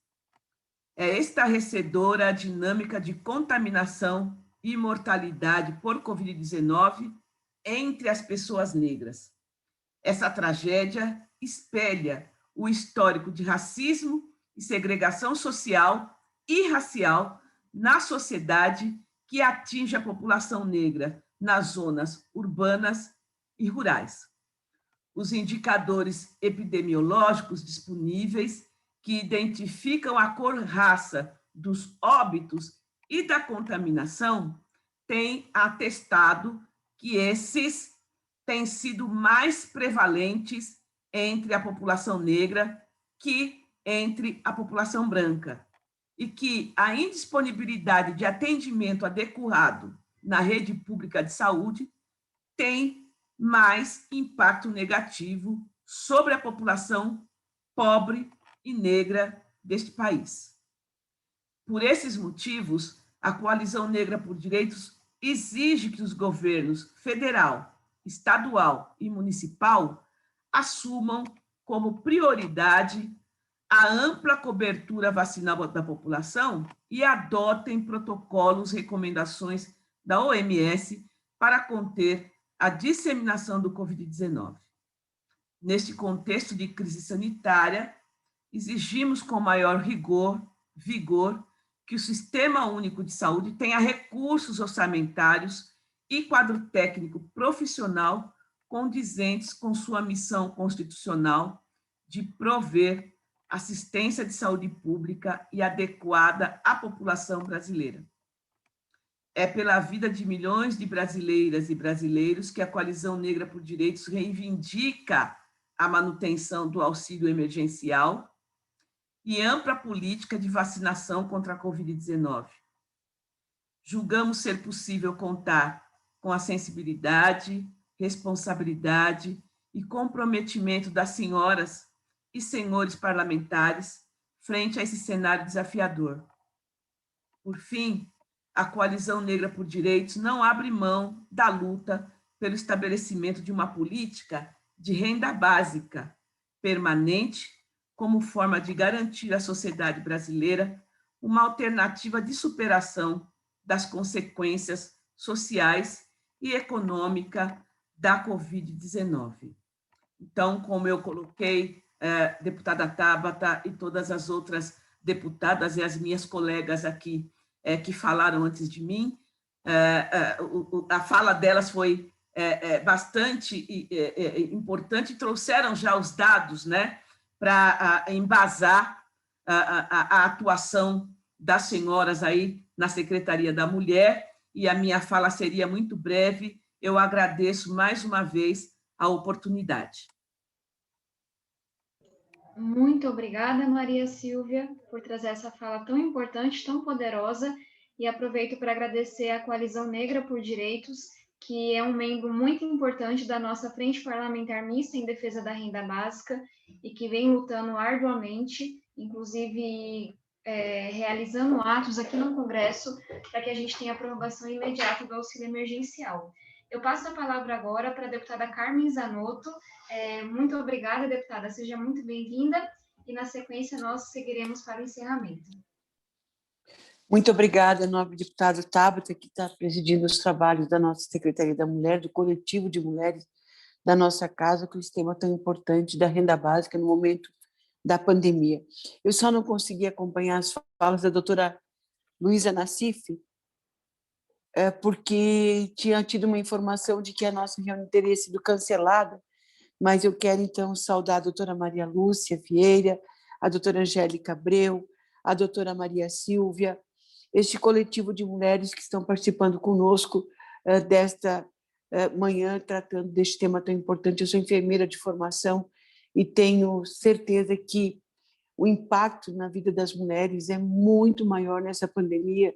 É estarrecedora a dinâmica de contaminação e mortalidade por Covid-19 entre as pessoas negras. Essa tragédia espelha o histórico de racismo e segregação social e racial na sociedade que atinge a população negra nas zonas urbanas e rurais. Os indicadores epidemiológicos disponíveis que identificam a cor-raça dos óbitos e da contaminação têm atestado que esses têm sido mais prevalentes entre a população negra que entre a população branca, e que a indisponibilidade de atendimento adequado na rede pública de saúde tem mais impacto negativo sobre a população pobre e negra deste país. Por esses motivos, a Coalizão Negra por Direitos exige que os governos federal, estadual e municipal assumam como prioridade a ampla cobertura vacinal da população e adotem protocolos e recomendações da OMS para conter a disseminação do Covid-19. Neste contexto de crise sanitária, exigimos com maior vigor, que o Sistema Único de Saúde tenha recursos orçamentários e quadro técnico profissional condizentes com sua missão constitucional de prover assistência de saúde pública e adequada à população brasileira. É pela vida de milhões de brasileiras e brasileiros que a Coalizão Negra por Direitos reivindica a manutenção do auxílio emergencial e ampla política de vacinação contra a Covid-19. Julgamos ser possível contar com a sensibilidade, responsabilidade e comprometimento das senhoras e senhores parlamentares frente a esse cenário desafiador. Por fim, a Coalizão Negra por Direitos não abre mão da luta pelo estabelecimento de uma política de renda básica permanente como forma de garantir à sociedade brasileira uma alternativa de superação das consequências sociais e econômicas da Covid-19. Então, como eu coloquei, deputada Tabata e todas as outras deputadas e as minhas colegas aqui que falaram antes de mim, a fala delas foi bastante importante, trouxeram já os dados, né, para embasar a atuação das senhoras aí na Secretaria da Mulher, e a minha fala seria muito breve. Eu agradeço mais uma vez a oportunidade. Muito obrigada, Maria Silvia, por trazer essa fala tão importante, tão poderosa, e aproveito para agradecer à Coalizão Negra por Direitos, que é um membro muito importante da nossa Frente Parlamentar Mista em defesa da renda básica e que vem lutando arduamente, inclusive realizando atos aqui no Congresso para que a gente tenha a prorrogação imediata do auxílio emergencial. Eu passo a palavra agora para a deputada Carmen Zanotto. Muito obrigada, deputada, seja muito bem-vinda, e na sequência nós seguiremos para o encerramento. Muito obrigada, nobre deputada Tabata, que está presidindo os trabalhos da nossa Secretaria da Mulher, do coletivo de mulheres da nossa casa, com esse tema tão importante da renda básica no momento da pandemia. Eu só não consegui acompanhar as falas da doutora Luísa Nassif, porque tinha tido uma informação de que a nossa reunião teria sido cancelada, mas eu quero, então, saudar a doutora Maria Lúcia Vieira, a doutora Angélica Abreu, a doutora Maria Silvia, este coletivo de mulheres que estão participando conosco desta manhã, tratando deste tema tão importante. Eu sou enfermeira de formação e tenho certeza que o impacto na vida das mulheres é muito maior nessa pandemia,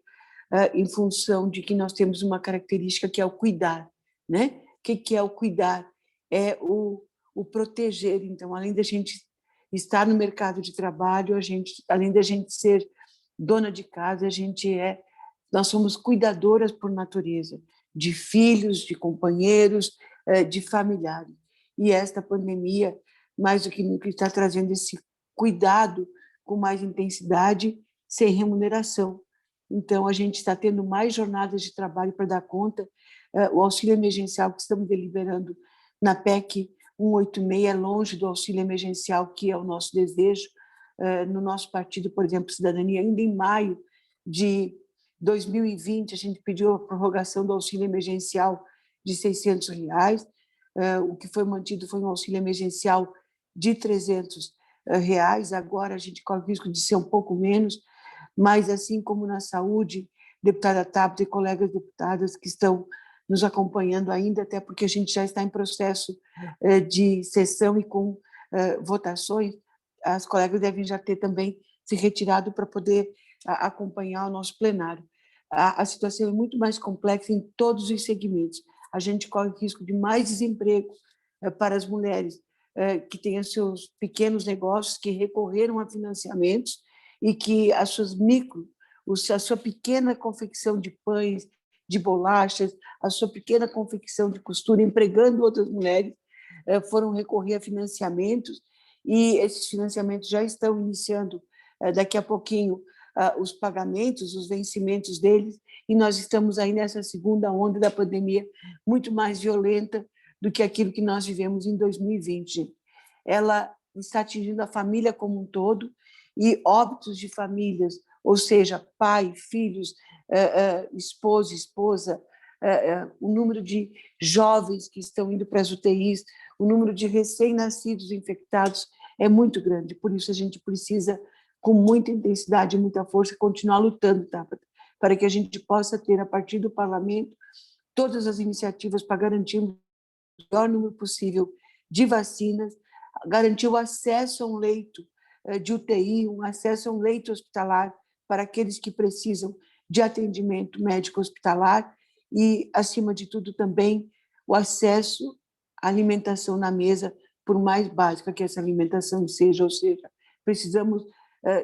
em função de que nós temos uma característica que é o cuidar, né? O que é o cuidar? É o proteger. Então, além da gente estar no mercado de trabalho, além da gente ser dona de casa, nós somos cuidadoras por natureza, de filhos, de companheiros, de familiares. E esta pandemia, mais do que nunca, está trazendo esse cuidado com mais intensidade, sem remuneração. Então, a gente está tendo mais jornadas de trabalho para dar conta. O auxílio emergencial que estamos deliberando na PEC 186 é longe do auxílio emergencial, que é o nosso desejo. No nosso partido, por exemplo, Cidadania, ainda em maio de 2020, a gente pediu a prorrogação do auxílio emergencial de R$600. O que foi mantido foi um auxílio emergencial de R$300. Agora a gente corre o risco de ser um pouco menos, mas assim como na saúde, deputada Tabata e colegas deputadas que estão nos acompanhando ainda, até porque a gente já está em processo de sessão e com votações, as colegas devem já ter também se retirado para poder acompanhar o nosso plenário. A situação é muito mais complexa em todos os segmentos. A gente corre o risco de mais desemprego para as mulheres que têm seus pequenos negócios, que recorreram a financiamentos e que a sua pequena confecção de pães, de bolachas, a sua pequena confecção de costura, empregando outras mulheres, foram recorrer a financiamentos, e esses financiamentos já estão iniciando daqui a pouquinho os pagamentos, os vencimentos deles, e nós estamos aí nessa segunda onda da pandemia muito mais violenta do que aquilo que nós vivemos em 2020. Gente. Ela está atingindo a família como um todo, e óbitos de famílias, ou seja, pai, filhos, esposo, esposa, o número de jovens que estão indo para as UTIs, o número de recém-nascidos infectados é muito grande. Por isso, a gente precisa, com muita intensidade e muita força, continuar lutando, tá? Para que a gente possa ter, a partir do parlamento, todas as iniciativas para garantir o maior número possível de vacinas, garantir o acesso a um leito de UTI, um acesso a um leito hospitalar para aqueles que precisam de atendimento médico hospitalar e, acima de tudo, também o acesso à alimentação na mesa, por mais básica que essa alimentação seja, ou seja, precisamos,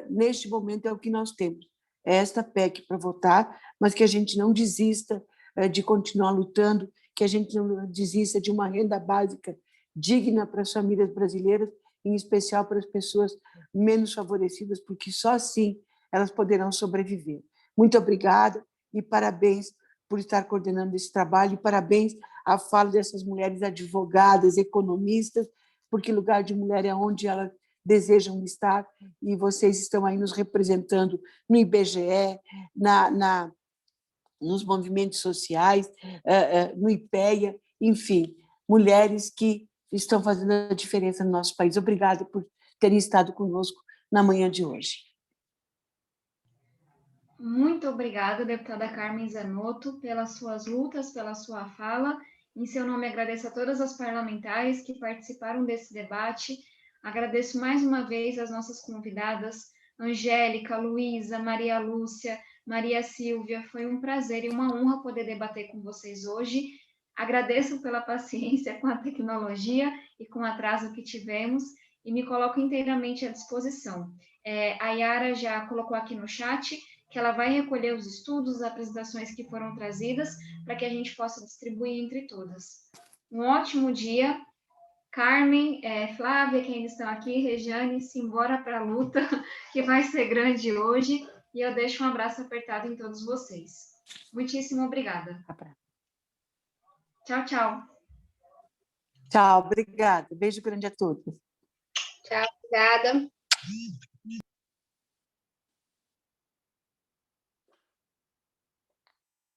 neste momento é o que nós temos, é esta PEC para votar, mas que a gente não desista de continuar lutando, que a gente não desista de uma renda básica digna para as famílias brasileiras, em especial para as pessoas menos favorecidas, porque só assim elas poderão sobreviver. Muito obrigada e parabéns por estar coordenando esse trabalho, e parabéns à fala dessas mulheres advogadas, economistas, porque lugar de mulher é onde elas desejam estar, e vocês estão aí nos representando no IBGE, nos movimentos sociais, no IPEA, enfim, mulheres que estão fazendo a diferença no nosso país. Obrigada por terem estado conosco na manhã de hoje. Muito obrigada, deputada Carmen Zanotto, pelas suas lutas, pela sua fala. Em seu nome, agradeço a todas as parlamentares que participaram desse debate. Agradeço mais uma vez as nossas convidadas, Angélica, Luísa, Maria Lúcia, Maria Silvia. Foi um prazer e uma honra poder debater com vocês hoje. Agradeço pela paciência com a tecnologia e com o atraso que tivemos e me coloco inteiramente à disposição. A Yara já colocou aqui no chat que ela vai recolher os estudos, as apresentações que foram trazidas, para que a gente possa distribuir entre todas. Um ótimo dia. Carmen, Flávia, que ainda estão aqui, Regiane, simbora para a luta, que vai ser grande hoje, e eu deixo um abraço apertado em todos vocês. Muitíssimo obrigada. Tchau, tchau. Tchau, obrigada. Beijo grande a todos. Tchau, obrigada.